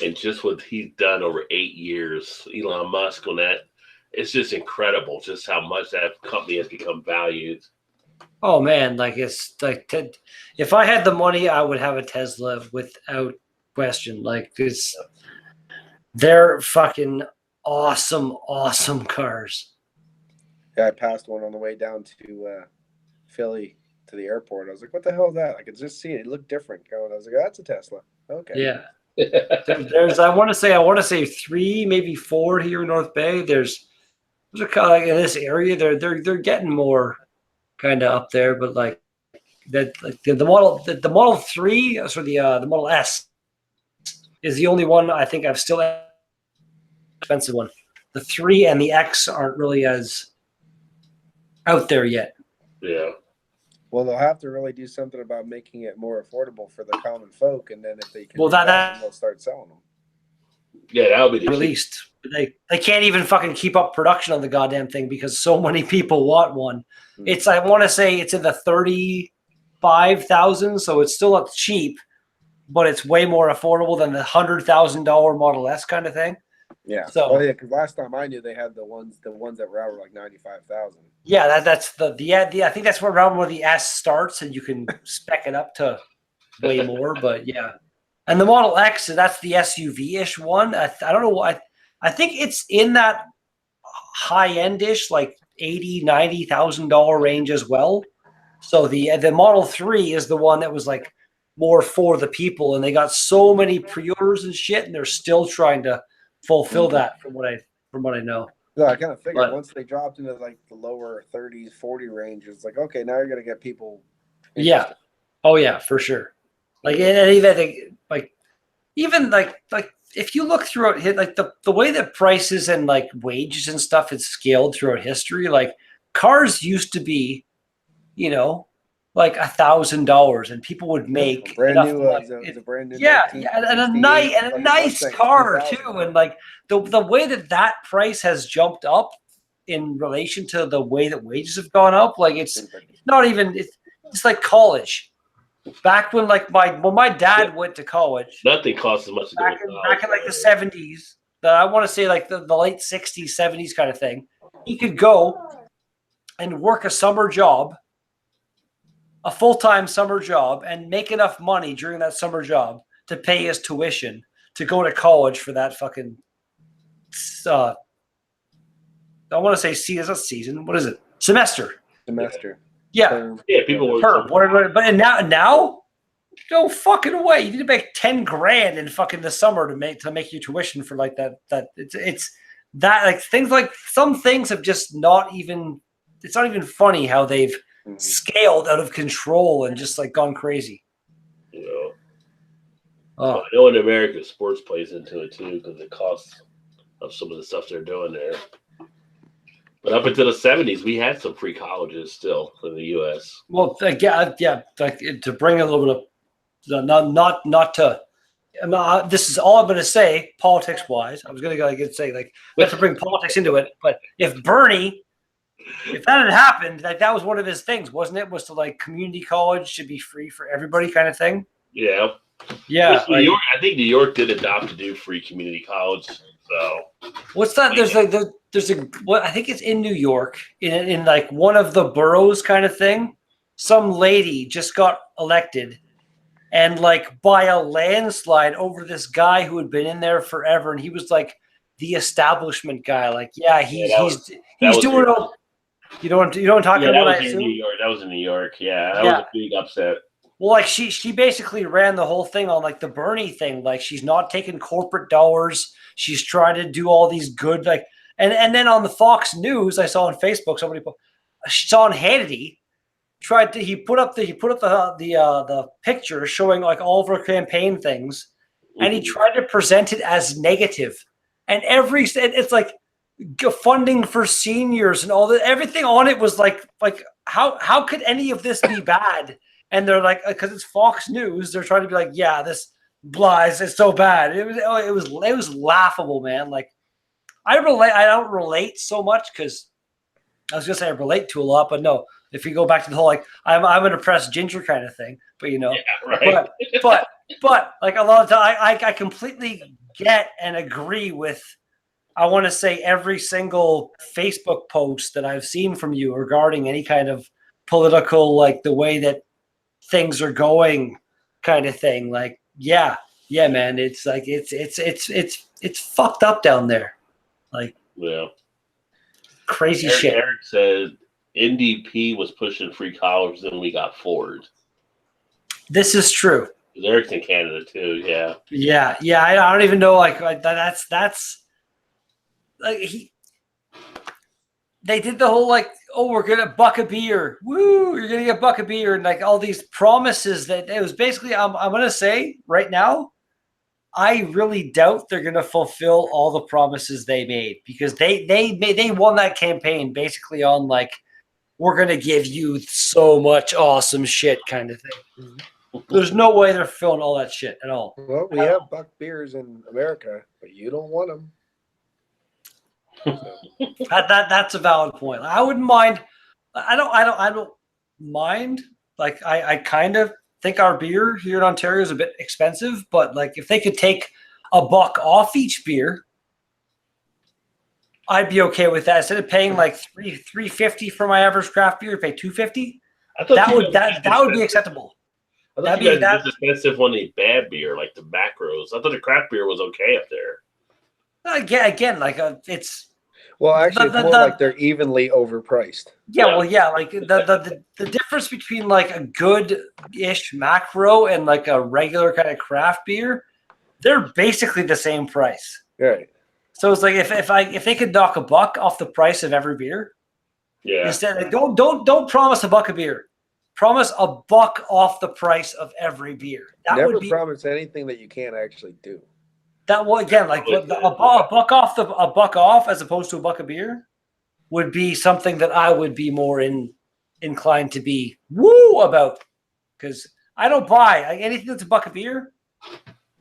And just what he's done over 8 years, Elon Musk on that, it's just incredible just how much that company has become valued. Oh man, like it's like if I had the money, I would have a Tesla without question. Like they're fucking awesome cars. Yeah, I passed one on the way down to Philly to the airport. I was like, "What the hell is that?" I could just see it. It looked different going. I was like, "That's a Tesla." Okay. Yeah. There's I want to say 3, maybe 4 here in North Bay. There's a kind of like in this area. They're getting more kind of up there, but like that, like the Model 3, the Model S is the only one I think I've still expensive one. The 3 and the X aren't really as out there yet. Yeah. Well, they'll have to really do something about making it more affordable for the common folk, and then if they can, Well, do that, that then they'll start selling them. Yeah, that'll be the key. released. They can't even fucking keep up production on the goddamn thing because so many people want one. It's I want to say it's in the 35,000, so it's still not cheap, but it's way more affordable than the $100,000 Model S kind of thing. Yeah. So Well, yeah, because last time I knew they had the ones that were out were like 95,000. yeah, that's the I think that's where around where the S starts, and you can spec it up to way more. But yeah, and the Model X, that's the SUV-ish one. I don't know why. I think it's in that high-end-ish, like $80,000-$90,000 range as well. So the Model 3 is the one that was like more for the people, and they got so many pre-orders and shit, and they're still trying to fulfill that from what I know. So I kind of figured But- once they dropped into like the lower 30s, 40 range, it's like, okay, now you're gonna get people. Yeah. interested. Oh yeah, for sure. Like and even like if you look throughout like the way that prices and like wages and stuff is scaled throughout history, like cars used to be, you know, like $1,000, and people would make brand enough new. money. It's a brand new. Yeah, and a 1968 nice fucking Mustang, car 2000. too, and like the way that price has jumped up in relation to the way that wages have gone up, like it's not even it's like college. Back when like my dad went to college, Nothing costs as much to go back to in college. like the 70s, I want to say like the late 60s, 70s kind of thing. He could go and work a summer job, a full-time summer job, and make enough money during that summer job to pay his tuition to go to college for that fucking I want to say season. What is it? Semester. Yeah. Term. Yeah, people were. Term. Whatever. But now, no fucking way. You need to make $10,000 in fucking the summer to make your tuition for like that. It's that like things like some things have just not even. It's not even funny how they've scaled out of control and just like gone crazy. You know, Oh. I know in America, sports plays into it too because the cost of some of the stuff they're doing there. But up until the 70s, we had some free colleges still in the U.S. Well, yeah. Like to bring a little bit of not to. This is all I'm going to say, politics-wise. I was going to say like not to bring politics into it, but if that had happened, like that was one of his things, wasn't it? Was to like community college should be free for everybody, kind of thing. Yeah. Yeah. New York, I think New York did adopt to do free community college. So What's that? There's what I think it's in New York, in like one of the boroughs, kind of thing. Some lady just got elected, and like by a landslide over this guy who had been in there forever, and he was like the establishment guy. Like, yeah, he's doing all. You know what I'm talking about? That was in New York. That was in New York. Yeah, that was a big upset. Well, like she basically ran the whole thing on like the Bernie thing. Like she's not taking corporate dollars. She's trying to do all these good like and then on the Fox News I saw on Facebook somebody put Sean Hannity he put up the picture showing like all of her campaign things, and he tried to present it as negative, and it's like funding for seniors and all that. Everything on it was like how could any of this be bad? And they're like, because it's Fox News, they're trying to be like, yeah, this lies, it's so bad. It was laughable, man. Like I don't relate so much because I was gonna say I relate to a lot, but no. If you go back to the whole like I'm an oppressed ginger kind of thing, but you know, right. but like a lot of time I completely get and agree with. I want to say every single Facebook post that I've seen from you regarding any kind of political, like the way that things are going kind of thing. Like, yeah, man. It's like, it's fucked up down there. Like, yeah, crazy shit. Eric said NDP was pushing free college, then we got Ford. This is true. Eric's in Canada too. Yeah. Yeah. I don't even know. Like that's like they did the whole like, oh, we're gonna buck a beer. Woo, you're gonna get a buck a beer, and like all these promises that it was basically. I'm gonna say right now, I really doubt they're gonna fulfill all the promises they made because they won that campaign basically on like we're going to give you so much awesome shit kind of thing. There's no way they're filling all that shit at all. Well, we have Buck beers in America, but you don't want them. So. That's a valid point. I wouldn't mind. I don't mind. Like I kind of think our beer here in Ontario is a bit expensive, but like if they could take $1 off each beer, I'd be okay with that. Instead of paying like $3.50 for my average craft beer, pay $2.50. That would be acceptable. I thought you guys were just expensive on the bad beer, like the macros. I thought the craft beer was okay up there. Again, like it's. Well, actually, it's more like they're evenly overpriced. Yeah, well, yeah, like the difference between like a good-ish macro and like a regular kind of craft beer, they're basically the same price. Right. So it's like if they could knock $1 off the price of every beer, yeah. Instead, like, don't promise $1 a beer. Promise $1 off the price of every beer. Never promise anything that you can't actually do. That will again, like $1 off as opposed to $1 a beer would be something that I would be more inclined to be woo about, because I don't buy like, anything that's $1 a beer.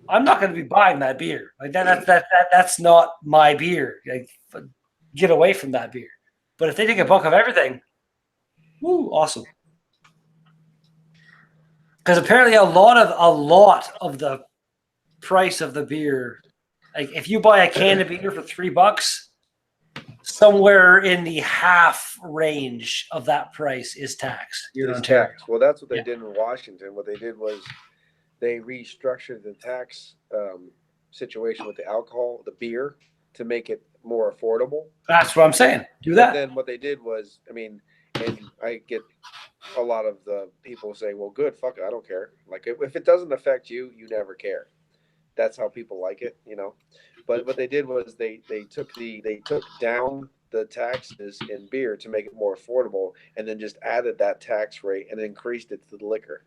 I'm not going to be buying that beer. Like that's not my beer. Like, get away from that beer. But if they take $1 of everything, woo, awesome. Because apparently a lot of the price of the beer, like if you buy a can of beer for $3, somewhere in the half range of that price is taxed. Tax. Well, that's what they did in Washington. What they did was they restructured the tax situation with the alcohol, the beer, to make it more affordable. That's what I'm saying. Do that. But then what they did was, I mean, and I get a lot of the people say, well, good, fuck it, I don't care. Like if it doesn't affect you, you never care. That's how people like it, you know. But what they did was they took down the taxes in beer to make it more affordable, and then just added that tax rate and increased it to the liquor.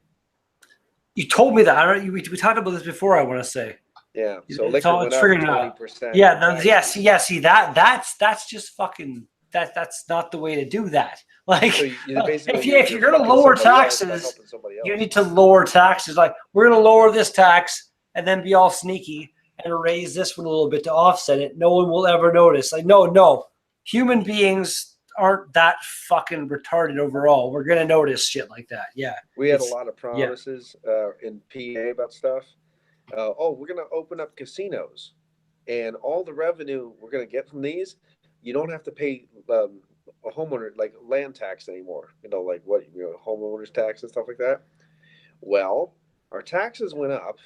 You told me that. We talked about this before. I want to say. Yeah. So liquor went up 20%. Yeah. See that's just fucking that's not the way to do that. Like so if you're going to lower taxes, you need to lower taxes. Like we're going to lower this tax and then be all sneaky and raise this one a little bit to offset it. No one will ever notice. Like no, human beings aren't that fucking retarded overall. We're going to notice shit like that. Yeah. We had a lot of promises in PA about stuff. We're going to open up casinos, and all the revenue we're going to get from these, you don't have to pay a homeowner like land tax anymore. You know, like homeowners tax and stuff like that. Well, our taxes went up,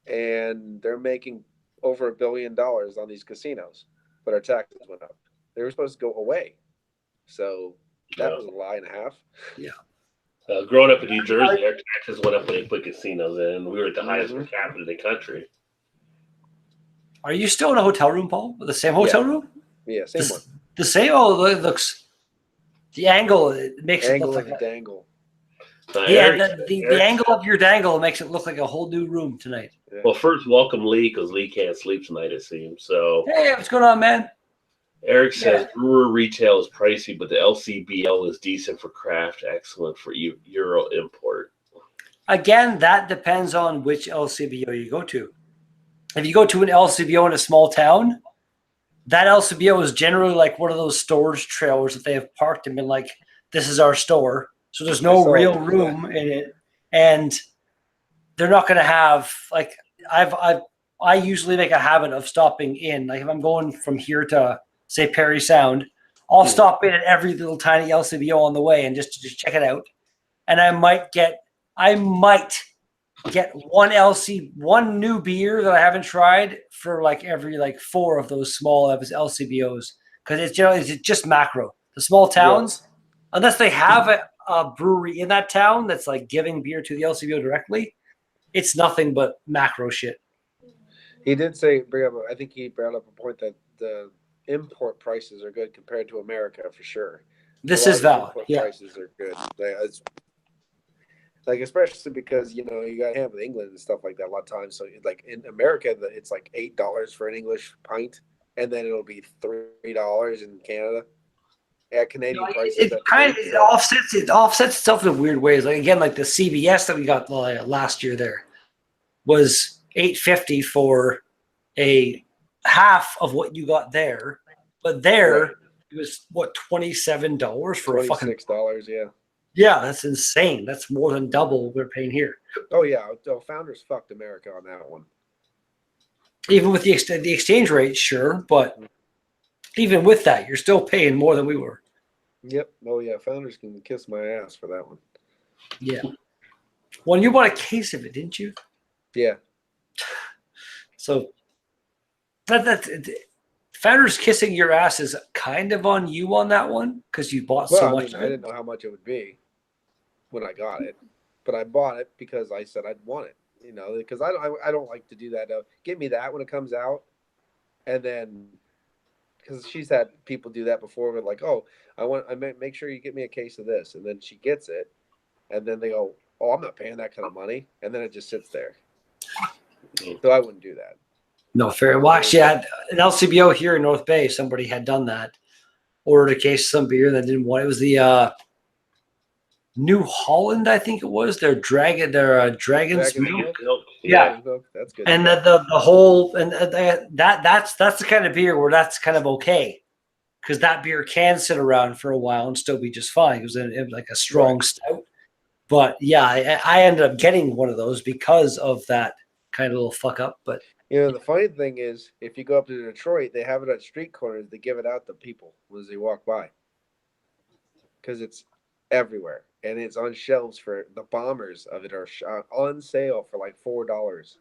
and they're making over $1 billion on these casinos, but our taxes went up. They were supposed to go away, so that was a lie and a half. Yeah. Growing up in New Jersey, our taxes went up when they put casinos in. We were at the highest per capita in the country. Are you still in a hotel room, Paul? The same hotel room? Yeah, same one. The same? Oh, it looks. The angle it makes it look like a dangle. The angle of your dangle makes it look like a whole new room tonight. Yeah. Well, first, welcome Lee, because Lee can't sleep tonight, it seems. So. Hey, what's going on, man? Eric says brewer retail is pricey, but the LCBO is decent for craft, excellent for Euro import. Again, that depends on which LCBO you go to. If you go to an LCBO in a small town, that LCBO is generally like one of those storage trailers that they have parked and been like, this is our store. So there's no real room in it. And they're not going to have, like, I usually make a habit of stopping in. Like if I'm going from here to, say, Perry Sound, I'll stop in at every little tiny LCBO on the way and just check it out. And I might get one new beer that I haven't tried for like every like 4 of those small LCBOs, because it's generally just macro. The small towns, unless they have a brewery in that town that's like giving beer to the LCBO directly, it's nothing but macro shit. He did I think he brought up a point that the import prices are good compared to America for sure. This is valid. Prices are good. It's, like especially because you got to have England and stuff like that a lot of times. So like in America, it's like $8 for an English pint, and then it'll be $3 in Canada. at Canadian prices. It offsets itself in weird ways. Like again, like the CBS that we got last year there was $8.50 for a half of what you got there, but there it was what $27 for a fucking $26. Yeah. Yeah, that's insane. That's more than double what we're paying here. Oh yeah, the founders fucked America on that one. Even with the exchange rate, sure, but even with that, you're still paying more than we were. Yep. Oh yeah, founders can kiss my ass for that one. Yeah. Well, you bought a case of it, didn't you? Yeah. So that's founders kissing your ass is kind of on you on that one because you bought so much. I didn't know how much it would be when I got it, but I bought it because I said I'd want it. You know, because I don't like to do that. Give me that when it comes out, and then because she's had people do that before with like, oh, make sure you get me a case of this, and then she gets it, and then they go, oh, I'm not paying that kind of money, and then it just sits there. So I wouldn't do that. No, fair. Well, actually, I had an LCBO here in North Bay. Somebody had done that, ordered a case of some beer that didn't want. It was the New Holland, I think it was. Their Dragon's Milk. Yeah, that's good. And the whole and that's the kind of beer where that's kind of okay, because that beer can sit around for a while and still be just fine. It was like a strong stout. But yeah, I ended up getting one of those because of that kind of little fuck up. But you know, the funny thing is, if you go up to Detroit, they have it at street corners. They give it out to people as they walk by because it's everywhere. And it's on shelves for the bombers of it are on sale for like $4.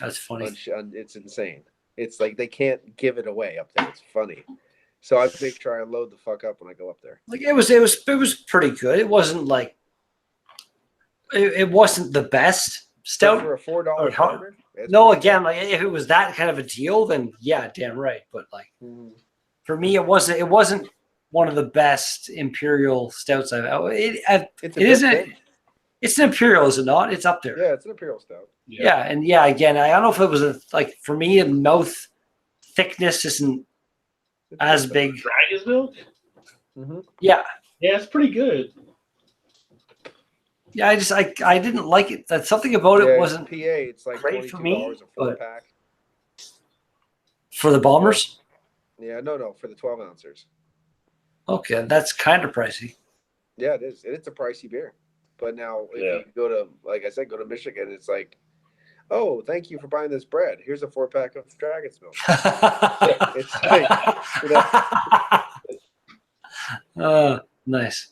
That's funny. It's insane. It's like they can't give it away up there. It's funny. So I make sure I load the fuck up when I go up there. Like it was pretty good. It wasn't like it wasn't the best stout for a $4 bomber. No, again, like if it was that kind of a deal, then yeah, damn right. But like for me, it wasn't one of the best imperial stouts I've had. It's an imperial, is it not? It's up there. Yeah, it's an imperial stout. Yeah, and yeah, again, I don't know if it was like for me, the mouth thickness isn't as big. Dragon's Milk? Mm-hmm. Yeah. Yeah, it's pretty good. Yeah, I didn't like it. That something about it wasn't PA. It's like great for me. a 4-pack. For the bombers? Yeah, no, for the 12 ounces. Okay, that's kind of pricey. Yeah, it is. It's a pricey beer. But now, if you go to, like I said, go to Michigan, it's like, oh, thank you for buying this bread. Here's a 4-pack of Dragon's Milk. It's like, nice.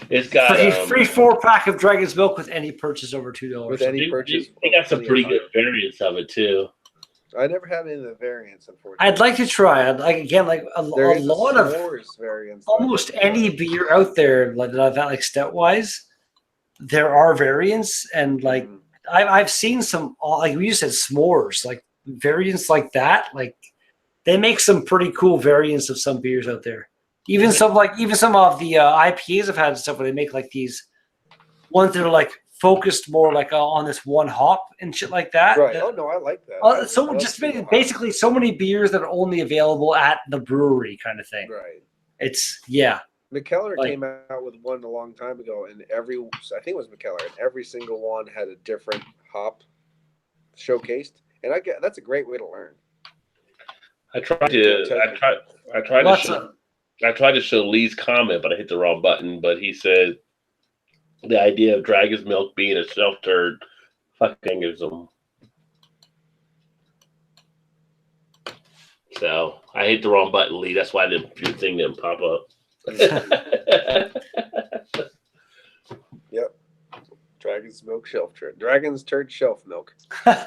It's got a free 4-pack of Dragon's Milk with any purchase over $2. With any purchase, they got some pretty good variants of it too. I never had any of the variants, unfortunately. I'd like to try. I'd like a lot of variants. Almost any beer out there like that I've had, like stout wise, there are variants, and like I've seen some, like you said, s'mores, like variants like that. Like they make some pretty cool variants of some beers out there. Even some of the IPAs I've had and stuff where they make like these ones that are like focused more like on this one hop and shit like that. Right. Oh no, I like that. Basically so many beers that are only available at the brewery kind of thing. Right. It's McKellar came out with one a long time ago, and I think it was McKellar, and every single one had a different hop showcased, and that's a great way to learn. I tried to show Lee's comment, but I hit the wrong button. But he said the idea of Dragon's Milk being a shelf turd fucking gives them. So I hit the wrong button, Lee. That's why your thing didn't pop up. Yep. Dragon's Milk shelf turd. Dragon's turd shelf milk. I've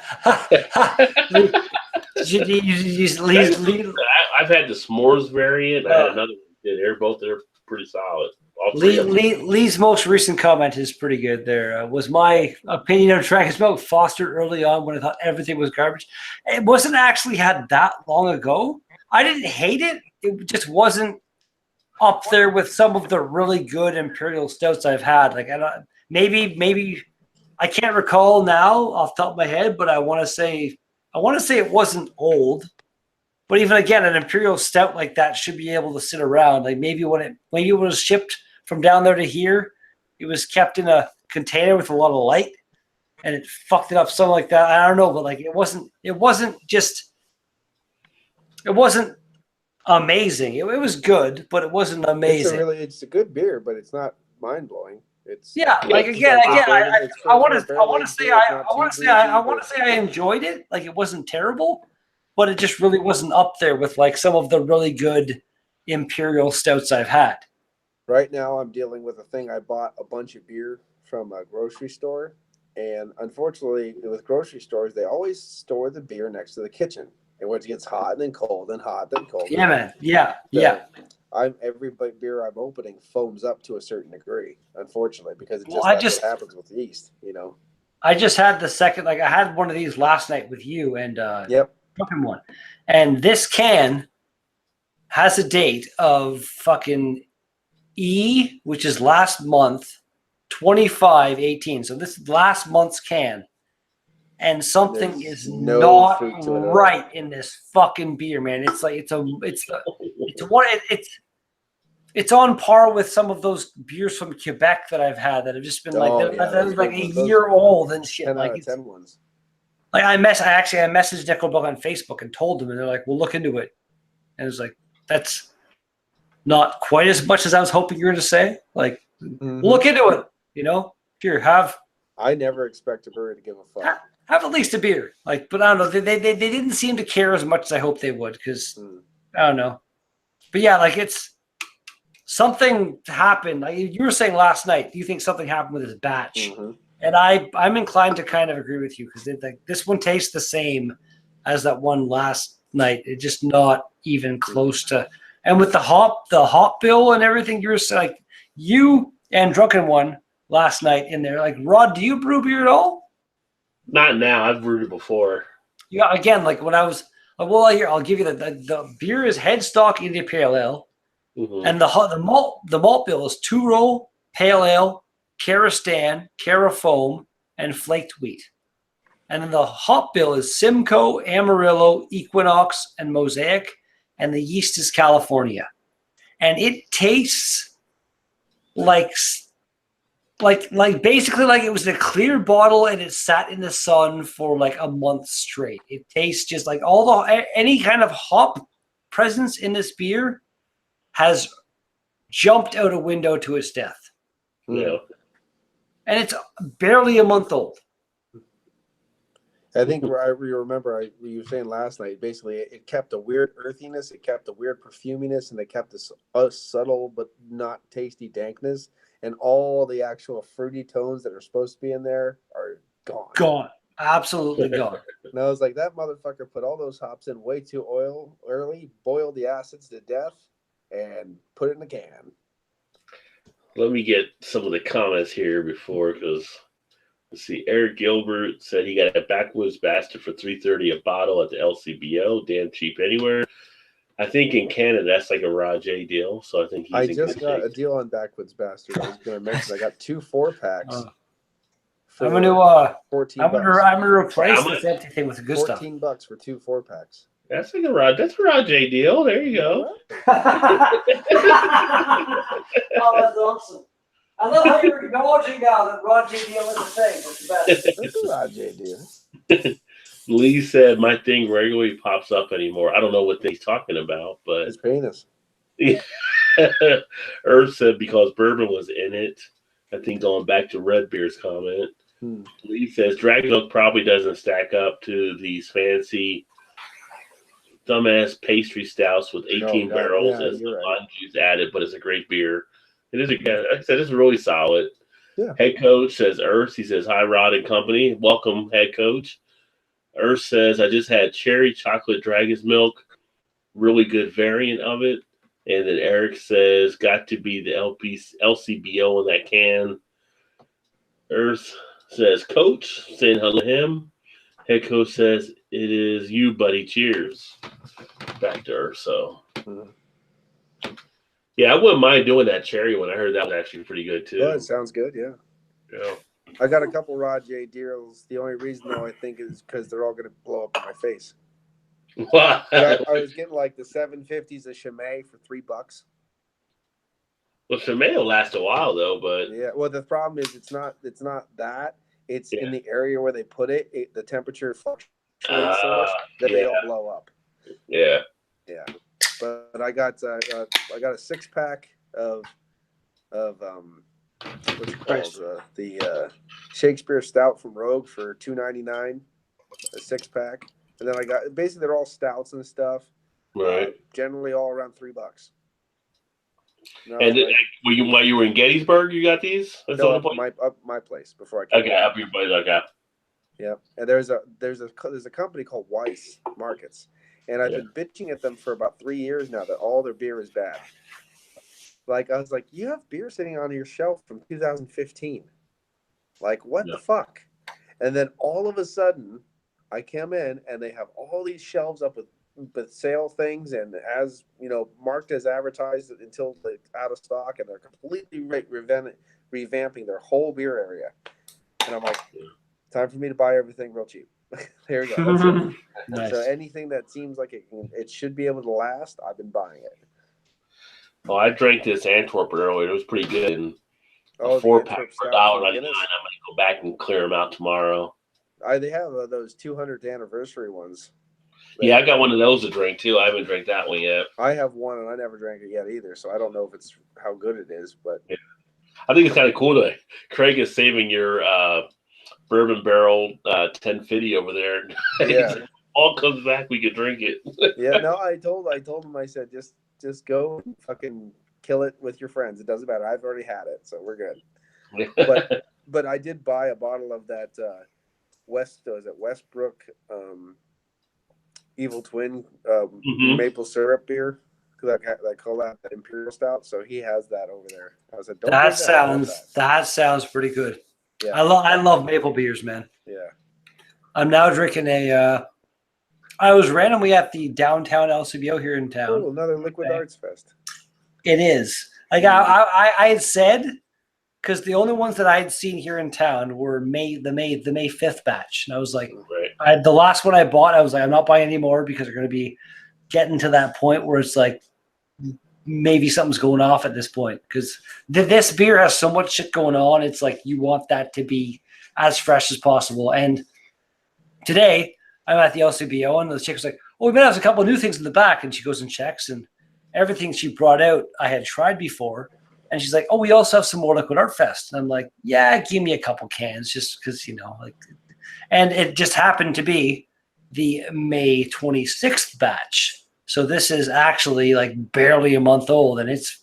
had the s'mores variant. I had another one. They're pretty solid. Lee's most recent comment is pretty good. There was my opinion of Dragon's Milk fostered early on when I thought everything was garbage. It wasn't actually had that long ago. I didn't hate it. It just wasn't up there with some of the really good imperial stouts I've had. Like maybe I can't recall now off the top of my head, but I want to say it wasn't old, But even again, an imperial stout like that should be able to sit around. Like maybe when it was shipped from down there to here, it was kept in a container with a lot of light, and it fucked it up, something like that. I don't know, but like it wasn't amazing. It was good, but it wasn't amazing. It's a good beer, but it's not mind blowing. It's like again, I want to say I enjoyed it. Like it wasn't terrible, but it just really wasn't up there with like some of the really good imperial stouts I've had. Right now, I'm dealing with a thing. I bought a bunch of beer from a grocery store, and unfortunately, with grocery stores, they always store the beer next to the kitchen, and when it gets hot and then cold and hot then cold. Yeah, man. Yeah. Every beer I'm opening foams up to a certain degree, unfortunately, because that's what happens with yeast, you know. I just had the second, like I had one of these last night with you and fucking one. And this can has a date of fucking E, which is last month, 25/18. So this is last month's can. And something is not right in this fucking beer, man. It's like it's on par with some of those beers from Quebec that I've had that have just been like a year old and shit. 10 like out of 10 ones. Like I messaged Nickelback on Facebook and told them, and they're like, "We'll look into it." And it was like, "That's not quite as much as I was hoping you were to say." Like, we'll look into it. You know, here have. I never expect a brewery to give a fuck. Have at least a beer. Like, but I don't know. They didn't seem to care as much as I hoped they would because I don't know. But yeah, like it's. Something happened. Like you were saying last night, do you think something happened with this batch? And I'm inclined to kind of agree with you because like this one tastes the same as that one last night. It's just not even close to. And with the hop bill and everything, you were like you and Drunken One last night in there. Like Rod, do you brew beer at all? Not now. I've brewed it before. Yeah, again, like when I was like, well, here I'll give you the beer is Headstock India Pale Ale. And the malt bill is 2-row, pale ale, Carastan, Carafoam, and flaked wheat. And then the hop bill is Simcoe, Amarillo, Equinox, and Mosaic, and the yeast is California. And it tastes like basically like it was in a clear bottle and it sat in the sun for like a month straight. It tastes just like any kind of hop presence in this beer has jumped out a window to its death. Yeah. And it's barely a month old. I think I remember you were saying last night, basically it kept a weird earthiness, it kept a weird perfuminess, and it kept this subtle but not tasty dankness. And all the actual fruity tones that are supposed to be in there are gone. Gone. Absolutely gone. And I was like, that motherfucker put all those hops in way too early, boiled the acids to death, and put it in a can. Let me get some of the comments here because let's see. Eric Gilbert said he got a Backwoods Bastard for $3.30 a bottle at the LCBO. Damn cheap anywhere. I think in Canada that's like a Rajay deal. So I think I just got a deal on Backwoods Bastard. I was going to mention I got 2 4-packs. I'm going to replace this empty thing with the good stuff. $14 for 2 4-packs. That's like a Rajay deal. There you go. Oh, that's awesome. I love how you're acknowledging now that Rajay deal is a thing. That's a Rajay deal. Lee said, my thing regularly pops up anymore. I don't know what he's talking about, but his penis. Earth said because bourbon was in it. I think going back to Red Beer's comment. Lee says Dragon Oak probably doesn't stack up to these fancy dumbass pastry stouts with 18 barrels as the lime juice added, but it's a great beer. It is like I said, it's really solid. Yeah. Head coach says Earth. He says hi, Rod and company. Welcome, head coach. Earth says I just had cherry chocolate dragon's milk, really good variant of it. And then Eric says got to be the LCBO in that can. Earth says coach, saying hello to him. Head coach says it is you, buddy. Cheers. Back to Earth. So. Yeah, I wouldn't mind doing that cherry one. I heard that was actually pretty good too. Oh, it sounds good, yeah. Yeah. I got a couple Rajay deals. The only reason though I think is because they're all going to blow up in my face. What? And I was getting like the 750s of Chimay for $3. Well, Chimay will last a while though, but Yeah. Well, the problem is it's not that. It's yeah. in the area where they put it. The temperature fluctuates so much that they Yeah. don't blow up. Yeah. Yeah. But I got a 6-pack of what's it Nice. called? The Shakespeare Stout from Rogue for $2.99, a 6-pack. And then I got basically they're all stouts and stuff. Right. Generally all around $3. No, And while you were in Gettysburg, you got these? That's no, the up place? my place before I came. Okay, up your place. Okay. Yeah, and there's a company called Weiss Markets, and I've been bitching at them for about 3 years now that all their beer is bad. Like I was like, you have beer sitting on your shelf from 2015. Like what the fuck? And then all of a sudden, I come in and they have all these shelves up with sale things and as marked as advertised until they're out of stock, and they're completely revamping their whole beer area. And I'm like, time for me to buy everything real cheap. There you go. That's it. Nice. So anything that seems like it should be able to last, I've been buying it. Oh, I drank this Antwerp earlier. It was pretty good. And a Oh, 4-pack Antwerp for Stout $1.99. from I'm Guinness? gonna go back and clear them out tomorrow. They have those 200th anniversary ones. Yeah, I got one of those to drink too. I haven't drank that one yet. I have one and I never drank it yet either, so I don't know if it's how good it is. But yeah. I think it's kind of cool that Craig is saving your bourbon barrel 1050 over there. Yeah, all comes back, we could drink it. Yeah, no, I told him, I said just go and fucking kill it with your friends. It doesn't matter. I've already had it, so we're good. But I did buy a bottle of that Westbrook Evil Twin maple syrup beer. I call that Imperial Stout. So he has that over there. I said, don't That drink that sounds pretty good. Yeah, I love maple beers, man. Yeah. I'm now drinking I was randomly at the downtown LCBO here in town. Oh, another Liquid Arts Fest. It is. Like I had said, because the only ones that I had seen here in town were the May 5th batch, and I was like, the last one I bought, I was like, I'm not buying any more because they're going to be getting to that point where it's like maybe something's going off at this point, because this beer has so much shit going on. It's like you want that to be as fresh as possible. And today I'm at the LCBO and the chick was like, oh, we might have a couple of new things in the back. And she goes and checks, and everything she brought out I had tried before. And she's like, oh, we also have some more Liquid Art Fest. And I'm like, yeah, give me a couple cans just because, and it just happened to be the May 26th batch. So this is actually like barely a month old, and it's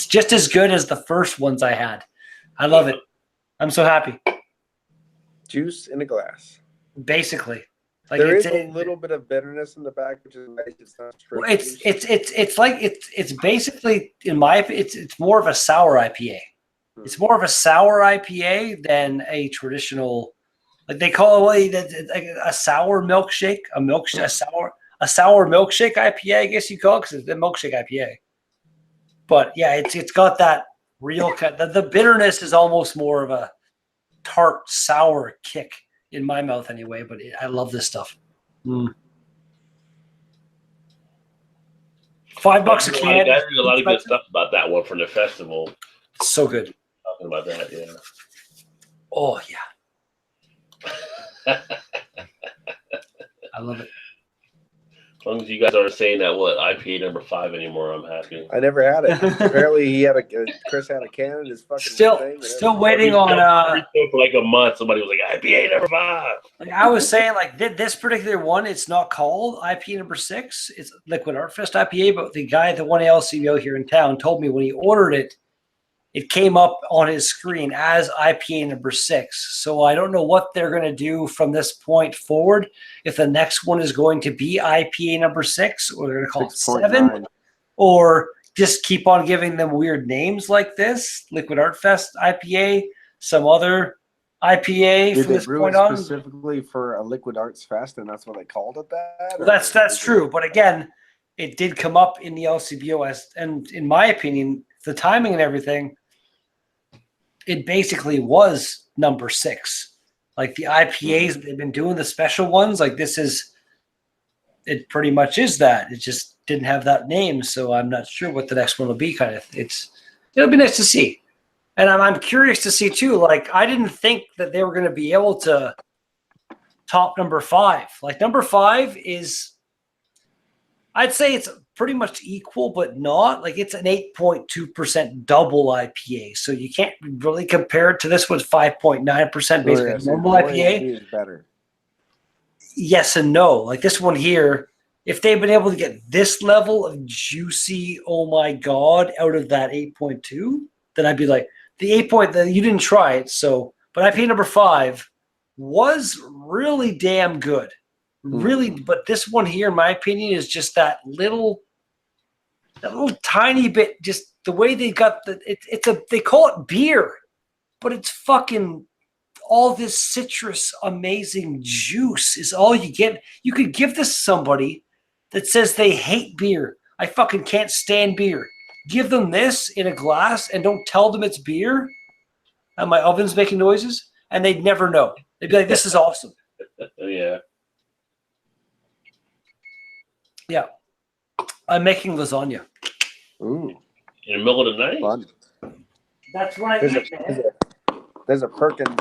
just as good as the first ones I had. I love it. I'm so happy. Juice in a glass. Basically. Like there is a little bit of bitterness in the back, which is nice. It's not straight. It's basically, in my opinion, it's more of a sour IPA. It's more of a sour IPA than a traditional, like they call it a sour milkshake, a sour milkshake IPA, I guess you call it, because it's a milkshake IPA. But yeah, it's got that real the bitterness is almost more of a tart sour kick in my mouth anyway, but I love this stuff. $5 a can. I heard a lot of good stuff about that one from the festival. So good. Talking about that, yeah. Oh yeah. I love it. As long as you guys aren't saying that IPA number 5 anymore, I'm happy. I never had it. Apparently, Chris had a can in his fucking thing. Still waiting on. For like a month, somebody was like IPA number 5. Like I was saying, like this particular one, it's not called IPA number 6. It's Liquid Art Fest IPA. But the guy at the one LCBO here in town told me when he ordered it, it came up on his screen as IPA number 6. So I don't know what they're going to do from this point forward. If the next one is going to be IPA number 6, or they're going to call it 7, or just keep on giving them weird names like this, Liquid Art Fest IPA, some other IPA from this point on. Specifically for a Liquid Arts Fest, and that's what they called it that? Well, that's true. But again, it did come up in the LCBO and in my opinion, the timing and everything, it basically was number 6. Like the IPAs that they've been doing, the special ones, like this is it pretty much is that. It just didn't have that name, so I'm not sure what the next one will be. Kind of, it'll be nice to see, and I'm curious to see too. Like, I didn't think that they were going to be able to top number 5. Like, number 5 is, I'd say it's pretty much equal, but not. Like, it's an 8.2% double IPA, so you can't really compare it to this one's 5.9% basically normal IPA. Is better. Yes and no. Like, this one here, if they've been able to get this level of juicy, oh my god, out of that 8.2, then I'd be like, the 8 point, you didn't try it, so, but IPA number 5 was really damn good. Really, but this one here, in my opinion, is just that little tiny bit, just the way they got they call it beer, but it's fucking all this citrus amazing juice is all you get. You could give this to somebody that says they hate beer. I fucking can't stand beer. Give them this in a glass and don't tell them it's beer. And my oven's making noises, and they'd never know. They'd be like, this is awesome. Yeah. Yeah. I'm making lasagna. Ooh. In the middle of the night? Fun. That's what I eat, man. There's a Perkins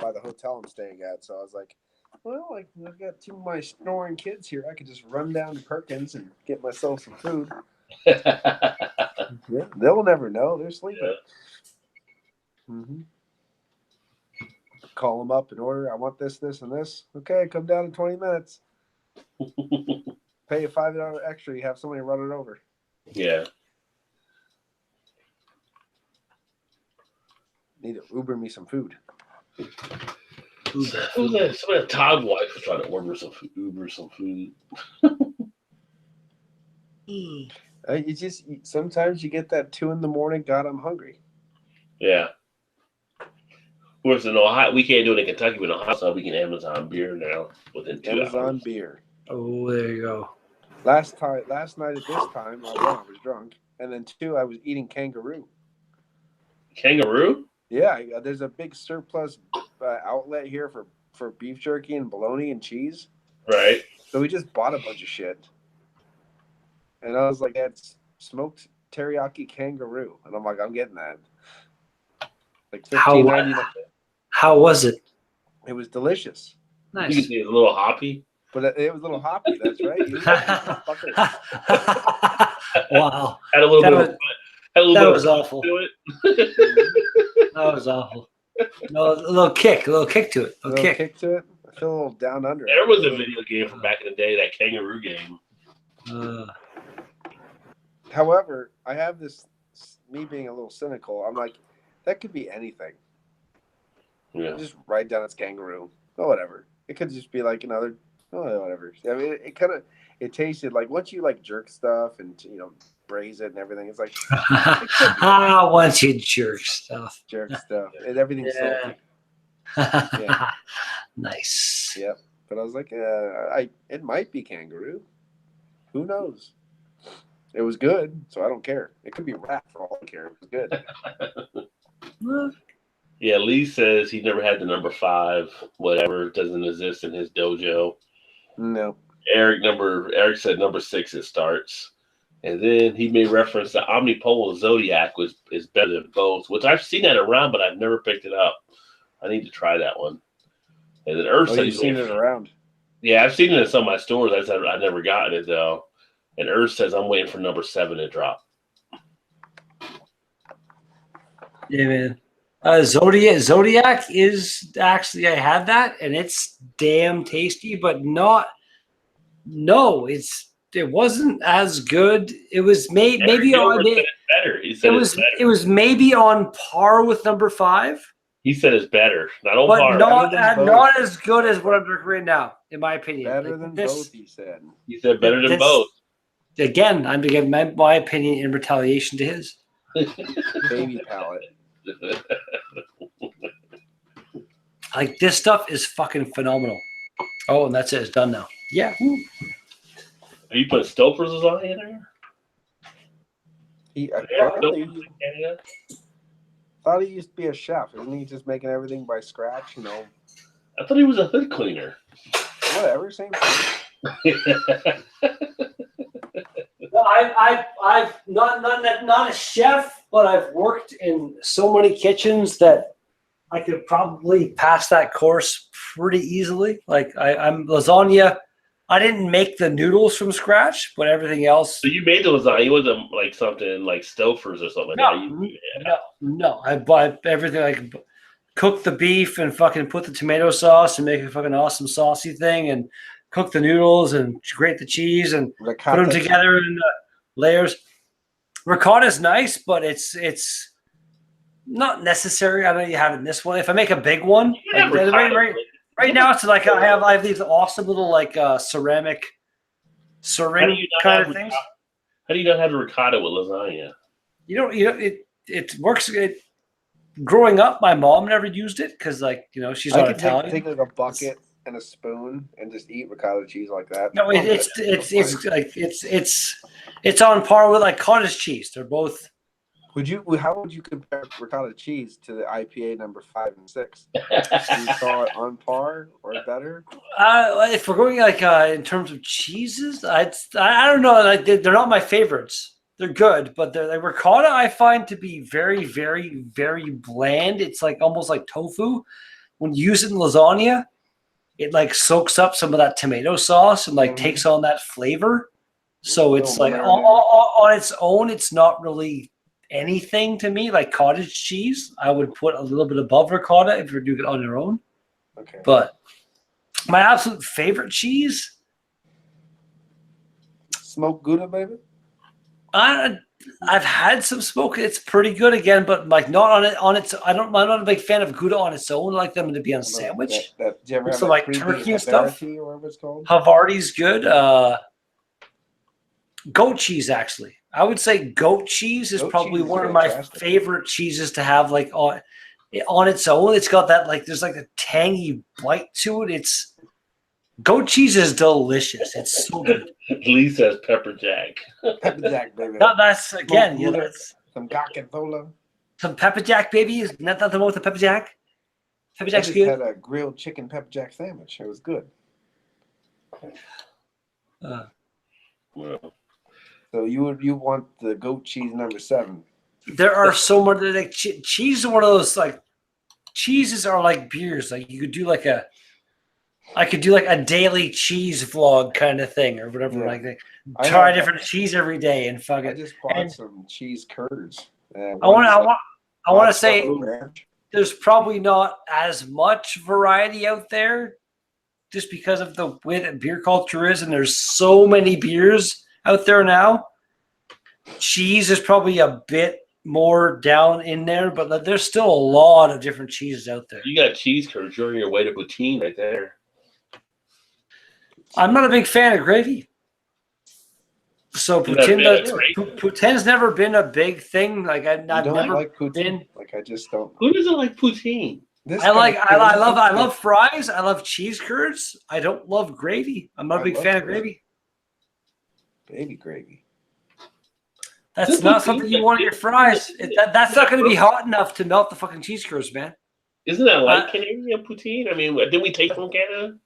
by the hotel I'm staying at, so I was like, well, like, I've got 2 of my snoring kids here. I could just run down to Perkins and get myself some food. Yeah, they'll never know. They're sleeping. Yeah. Call them up and order. I want this, this, and this. Okay, come down in 20 minutes. Pay a $5 extra. You have somebody run it over. Yeah. Need to Uber me some food. Who's that? Somebody, Todd wife was trying to order some food, Uber some food. You just sometimes you get that 2 a.m. God, I'm hungry. Yeah. Of course, in Ohio, we can't do it in Kentucky, but in Ohio, so we can Amazon beer now within 2 hours. Amazon beer. Oh, there you go. Last night at this time, I was drunk, and then 2, I was eating kangaroo. Kangaroo? Yeah, there's a big surplus outlet here for beef jerky and bologna and cheese. Right. So we just bought a bunch of shit. And I was like, that's smoked teriyaki kangaroo. And I'm like, I'm getting that. Like $15.99. How was it? It was delicious. Nice. You can see it's a little hoppy. But it was a little hoppy, that's right. Wow. Had a little bit that was awful. To it. That was awful. No, a little kick to it. A little kick to it. I feel a little down under. There was a video game from back in the day, that kangaroo game. However, I have this, me being a little cynical, I'm like, that could be anything. Yeah. Just write down it's kangaroo. Oh, whatever. It could just be like another, oh, whatever. I mean, it tasted like, once you like jerk stuff and, braise it and everything, it's like, once you jerk stuff. And everything's salty. Yeah. Nice. Yep. But I was like, it might be kangaroo. Who knows? It was good, so I don't care. It could be rat for all I care. It was good. Yeah, Lee says he never had the number 5, whatever, doesn't exist in his dojo. No. Eric said number 6 it starts. And then he made reference to Omnipolar Zodiac is better than both, which I've seen that around, but I've never picked it up. I need to try that one. And then Earth said you've seen it around. Yeah, I've seen it in some of my stores. I've never gotten it though. And Earth says I'm waiting for number 7 to drop. Yeah, man. Zodiac is actually, I had that and it's damn tasty, but it wasn't as good. It was maybe on it. Better. He said it's better. It was maybe on par with number 5. He said it's better, not on but par. Not as good as what I'm drinking right now, in my opinion. Better than both, he said. He said better than both. Again, I'm giving my opinion in retaliation to his. Baby palate. Like, this stuff is fucking phenomenal. Oh, and that's it. It's done now. Yeah. Are you putting Stouffer's lasagna in there? He thought he used to be a chef. Isn't he just making everything by scratch? I thought he was a hood cleaner. Whatever, same thing. No, I've not a chef, but I've worked in so many kitchens that I could probably pass that course pretty easily. Like I'm lasagna. I didn't make the noodles from scratch, but everything else. So you made the lasagna. It wasn't like something like Stouffer's or something like that. No. I bought everything. Like cook the beef and fucking put the tomato sauce and make a fucking awesome saucy thing, and cook the noodles and grate the cheese and put them together in layers. Ricotta is nice, but it's not necessary. I know you have it in this one. If I make a big one, like, right now it's like I have these awesome little like ceramic syringe kind of things. How do you not have ricotta with lasagna? You know it works. Growing up, my mom never used it because, like, you know, she's not Italian. Take like a bucket and a spoon and just eat ricotta cheese like that. No, it's on par with like cottage cheese. They're both. How would you compare ricotta cheese to the IPA number 5 and 6? Do you call it on par or better? If we're going like in terms of cheeses, I don't know. Like, they're not my favorites. They're good, but they're like ricotta. I find to be very, very, very bland. It's like almost like tofu. When you use it in lasagna, it like soaks up some of that tomato sauce and like takes on that flavor. So it's like on its own, it's not really anything to me. Like cottage cheese, I would put a little bit above ricotta if you're doing it on your own. Okay. But my absolute favorite cheese, smoked Gouda, baby. I've had some smoke. It's pretty good again, but like not on its. I'm not a big fan of Gouda on its own. I like them to be on a sandwich. Do you ever have like turkey and stuff? Or whatever it's called? Havarti's good. Goat cheese, actually. I would say goat cheese is probably one of my favorite cheeses to have like on its own. It's got that like there's like a tangy bite to it. Goat cheese is delicious. It's so good. Lee says pepper jack. Pepper jack, baby. No, that's again, yeah, that's some gacavola. Some pepper jack, baby. Is not nothing wrong with the pepper jack. Pepper jack's good. I just had a grilled chicken pepper jack sandwich. It was good. So you want the goat cheese number 7? There are so many like cheese is one of those like cheeses are like beers. Like you could do like I could do like a daily cheese vlog kind of thing or whatever. Yeah. Like try different cheese every day and fuck it. I just bought some cheese curds. I want to say there's probably not as much variety out there just because of the way that beer culture is, and there's so many beers out there now. Cheese is probably a bit more down in there, but there's still a lot of different cheeses out there. You got cheese curds. You're on your way to poutine right there. I'm not a big fan of gravy. So poutine's never been a big thing. Like I've never like poutine? Been. Like I just don't. Who doesn't like poutine? I love fries. I love cheese curds. I don't love gravy. I'm not a big fan of gravy. Baby gravy. That's not something you want in your fries. That's not going to be hot enough to melt the fucking cheese curds, man. Isn't that like Canadian poutine? I mean, didn't we take from Canada?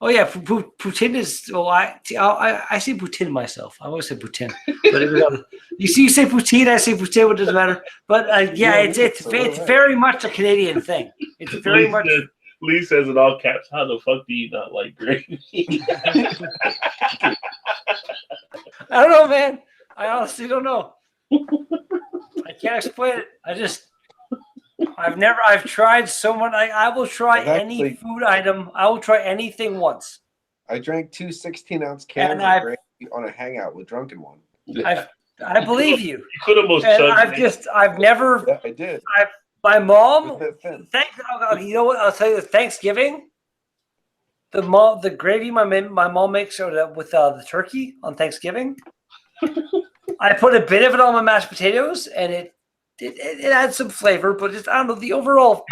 Oh yeah, poutine is. Well, I say poutine myself. I always say poutine, but you say poutine, I say poutine. It doesn't matter. But yeah, it's very much a Canadian thing. It's very much. Lee says in all caps, "How the fuck do you not like gravy?" I don't know, man. I honestly don't know. I can't explain it. I've tried so much. I will try any food item. I will try anything once. I drank 2 16-ounce cans of gravy on a hangout with Drunken One. I believe you. You could almost. I've never. Yeah, I did. My mom. You know what? I'll tell you. Thanksgiving. The gravy my mom makes with the turkey on Thanksgiving. I put a bit of it on my mashed potatoes, and it adds some flavor, but just I don't know the overall.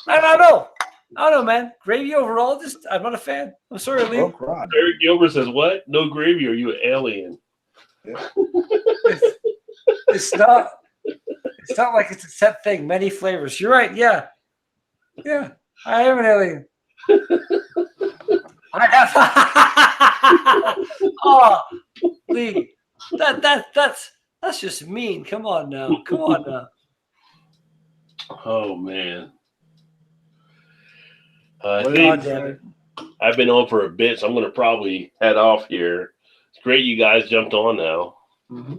I don't know, man. Gravy overall, I'm not a fan. I'm sorry, Lee. Eric Gilbert says, "What? No gravy? Are you an alien?" Yeah. It's not like it's a set thing. Many flavors. You're right. Yeah. I am an alien. I have. Oh, Lee, that's just mean. Come on now. Come on now. Oh man. What did God you damn say? it. I've been on for a bit, so I'm going to probably head off here. It's great you guys jumped on now. Mm-hmm.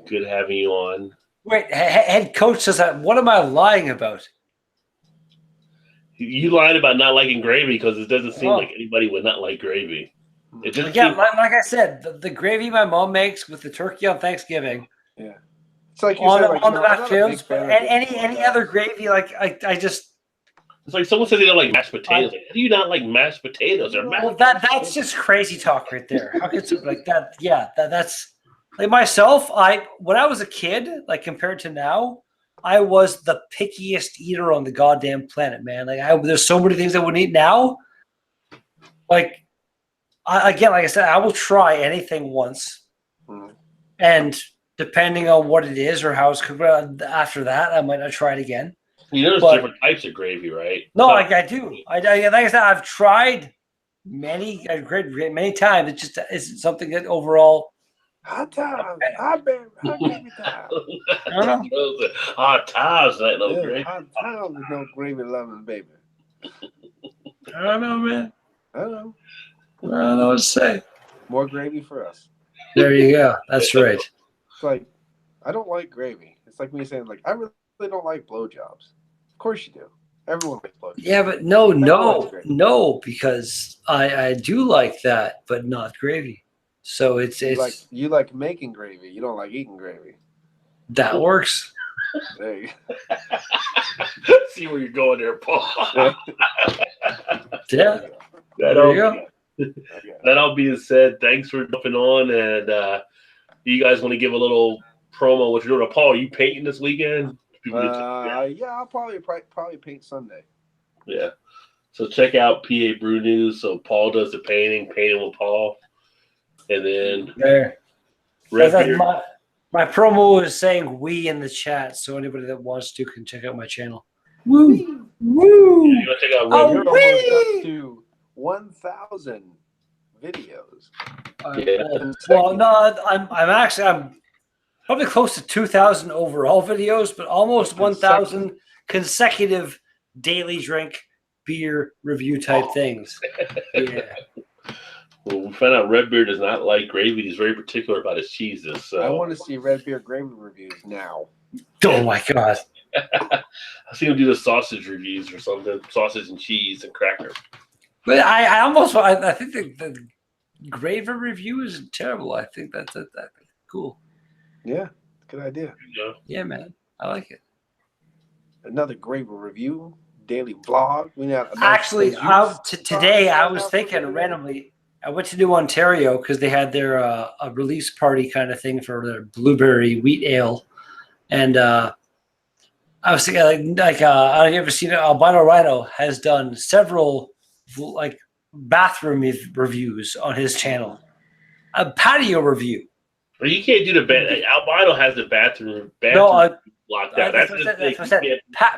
Good having you on. Wait, head coach says that. What am I lying about? You lied about not liking gravy because it doesn't seem Oh. like anybody would not like gravy. It just Yeah, seems like I said, the gravy my mom makes with the turkey on Thanksgiving Yeah. It's like you on, said, like, on you the know, I'm mashed not a big potatoes, fan but of any other gravy, like I just it's like someone says they don't like mashed potatoes. Like, how do you not like mashed potatoes? Or mashed well that's just crazy talk right there. How could something like that? Yeah, that's like myself. When I was a kid, like compared to now, I was the pickiest eater on the goddamn planet, man. Like there's so many things I wouldn't eat now. Like again, like I said, I will try anything once, and depending on what it is or how it's cooked, after that, I might not try it again. You know, there's But- different types of gravy, right? No, I do. I like I said, I've tried many times. It just isn't something that overall. hot times, hot baby, hot gravy time. I don't know. Hot times, that no Yeah, gravy. hot times with no gravy loving baby. I don't know, man. I don't know. I don't know what to say. More gravy for us. There you go. That's right. It's like, I don't like gravy. It's like me saying, like, I really don't like blowjobs. Of course you do. Everyone likes blowjobs. Yeah, but no, because I do like that, but not gravy. So it's You like making gravy. You don't like eating gravy. that works. There you See where you're going there, Paul. go. Yeah. That There you go. That all being said, thanks for jumping on. And you guys want to give a little promo what you're doing? Paul, are you painting this weekend? Yeah, I'll probably paint Sunday. Yeah. So check out PA Brew News. So Paul does the painting with Paul. And then There. Red That's Beard. my promo is saying "we" in the chat, so anybody that wants to can check out my channel. Woo! Woo! You want to check out Red Oh, You're Beard? almost up to 1,000 videos. Yeah. Well, no, I'm probably close to 2,000 overall videos, but almost 1,000 consecutive daily drink beer review type things. Yeah. Well, we found out Red Beard does not like gravy. He's very particular about his cheeses. So I want to see Red Beer gravy reviews now. Oh my god. I see him do the sausage reviews or something. Sausage and cheese and cracker. But I think the gravy review is terrible. I think that's cool. Yeah, good idea. You know? Yeah, man. I like it. Another gravy review, daily vlog. We now Actually, today I was thinking randomly. I went to New Ontario because they had their a release party kind of thing for their blueberry wheat ale, and I was thinking I don't know if you ever seen it. Albino Rhino has done several like bathroom reviews on his channel. A patio review. Or you can't do the bed. Albino has the bathroom No, locked down. that's what I said.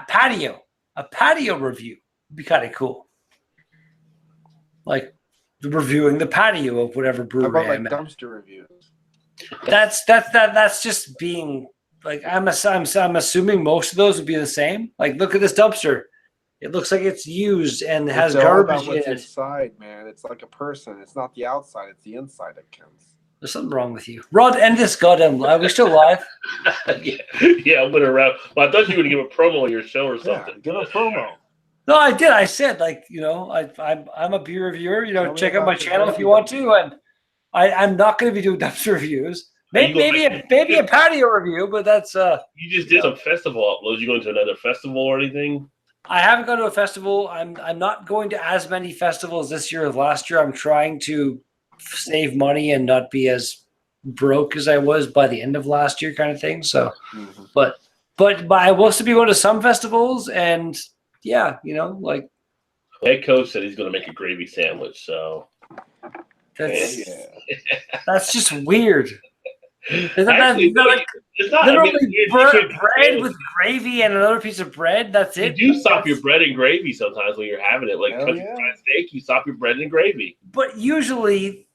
Patio. A patio review would be kind of cool. Like reviewing the patio of whatever How brewery about like I'm at. dumpster reviews? That's just being like I'm assuming most of those would be the same. Like, look at this dumpster. It looks like it's used and has It's all garbage about what's in it. inside, man. It's like a person. It's not the outside. It's the inside that counts. There's something wrong with you, Rod. End this goddamn live. We're still live. Yeah, I'm gonna wrap. Well, I thought you were gonna give a promo on your show or something. Yeah, give a promo. No, I did. I said, like, you know, I'm a beer reviewer. You know, Tell me check out my about your channel if you want to. And I'm not going to be doing dumpster reviews. Maybe a patio review, but that's You just did some festival uploads. You going to another festival or anything? I haven't gone to a festival. I'm not going to as many festivals this year as last year. I'm trying to save money and not be as broke as I was by the end of last year, kind of thing. So, but I will still be going to some festivals, and yeah, you know, like Head coach said he's gonna make a gravy sandwich. So that's just weird. Actually, It's not. Literally, you can't bread with gravy and another piece of bread. That's You it. do sop your bread in gravy sometimes when you're having it. Like Hell country yeah. fried steak, you sop your bread in gravy. But usually,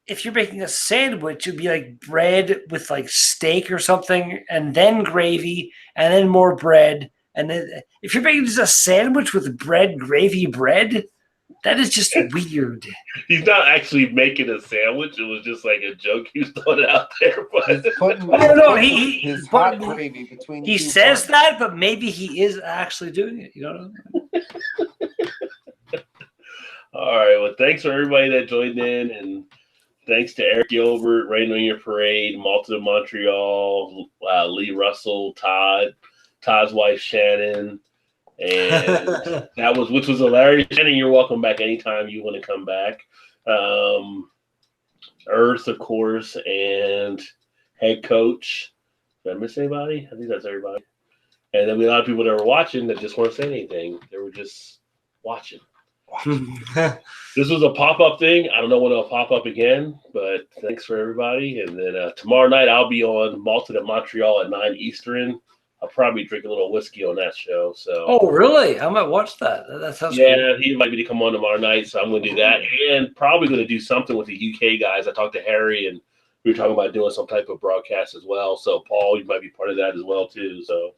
if you're making a sandwich, it'd be like bread with like steak or something, and then gravy, and then more bread. And then if you're making just a sandwich with bread, gravy, bread, that is just weird. He's not actually making a sandwich. It was just like a joke he was throwing out there. But He's putting, No, his hot gravy between. He two says buns. that, but maybe he is actually doing it. You know. all right. Well, thanks for everybody that joined in, and thanks to Eric Gilbert, Rain on Your Parade, Malta de Montreal, Lee Russell, Todd's wife Shannon, and which was hilarious. Shannon, you're welcome back anytime you want to come back. Earth, of course, and head coach. Did I miss anybody? I think that's everybody. And then we had a lot of people that were watching that just weren't saying anything. They were just watching. This was a pop-up thing. I don't know when it'll pop up again, but thanks for everybody. And then tomorrow night I'll be on Malta de Montreal at 9 Eastern. I'll probably drink a little whiskey on that show. So. Oh, really? I might watch that. That sounds yeah, cool. he invited me to come on tomorrow night, so I'm going to do that. And probably going to do something with the UK guys. I talked to Harry, and we were talking about doing some type of broadcast as well. So, Paul, you might be part of that as well, too. So,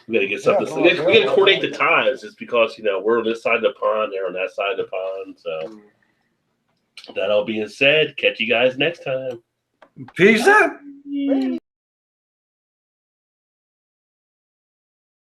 we got to get something. We got to coordinate the times. It's because, we're on this side of the pond, they're on that side of the pond. So, that all being said, catch you guys next time. Peace out.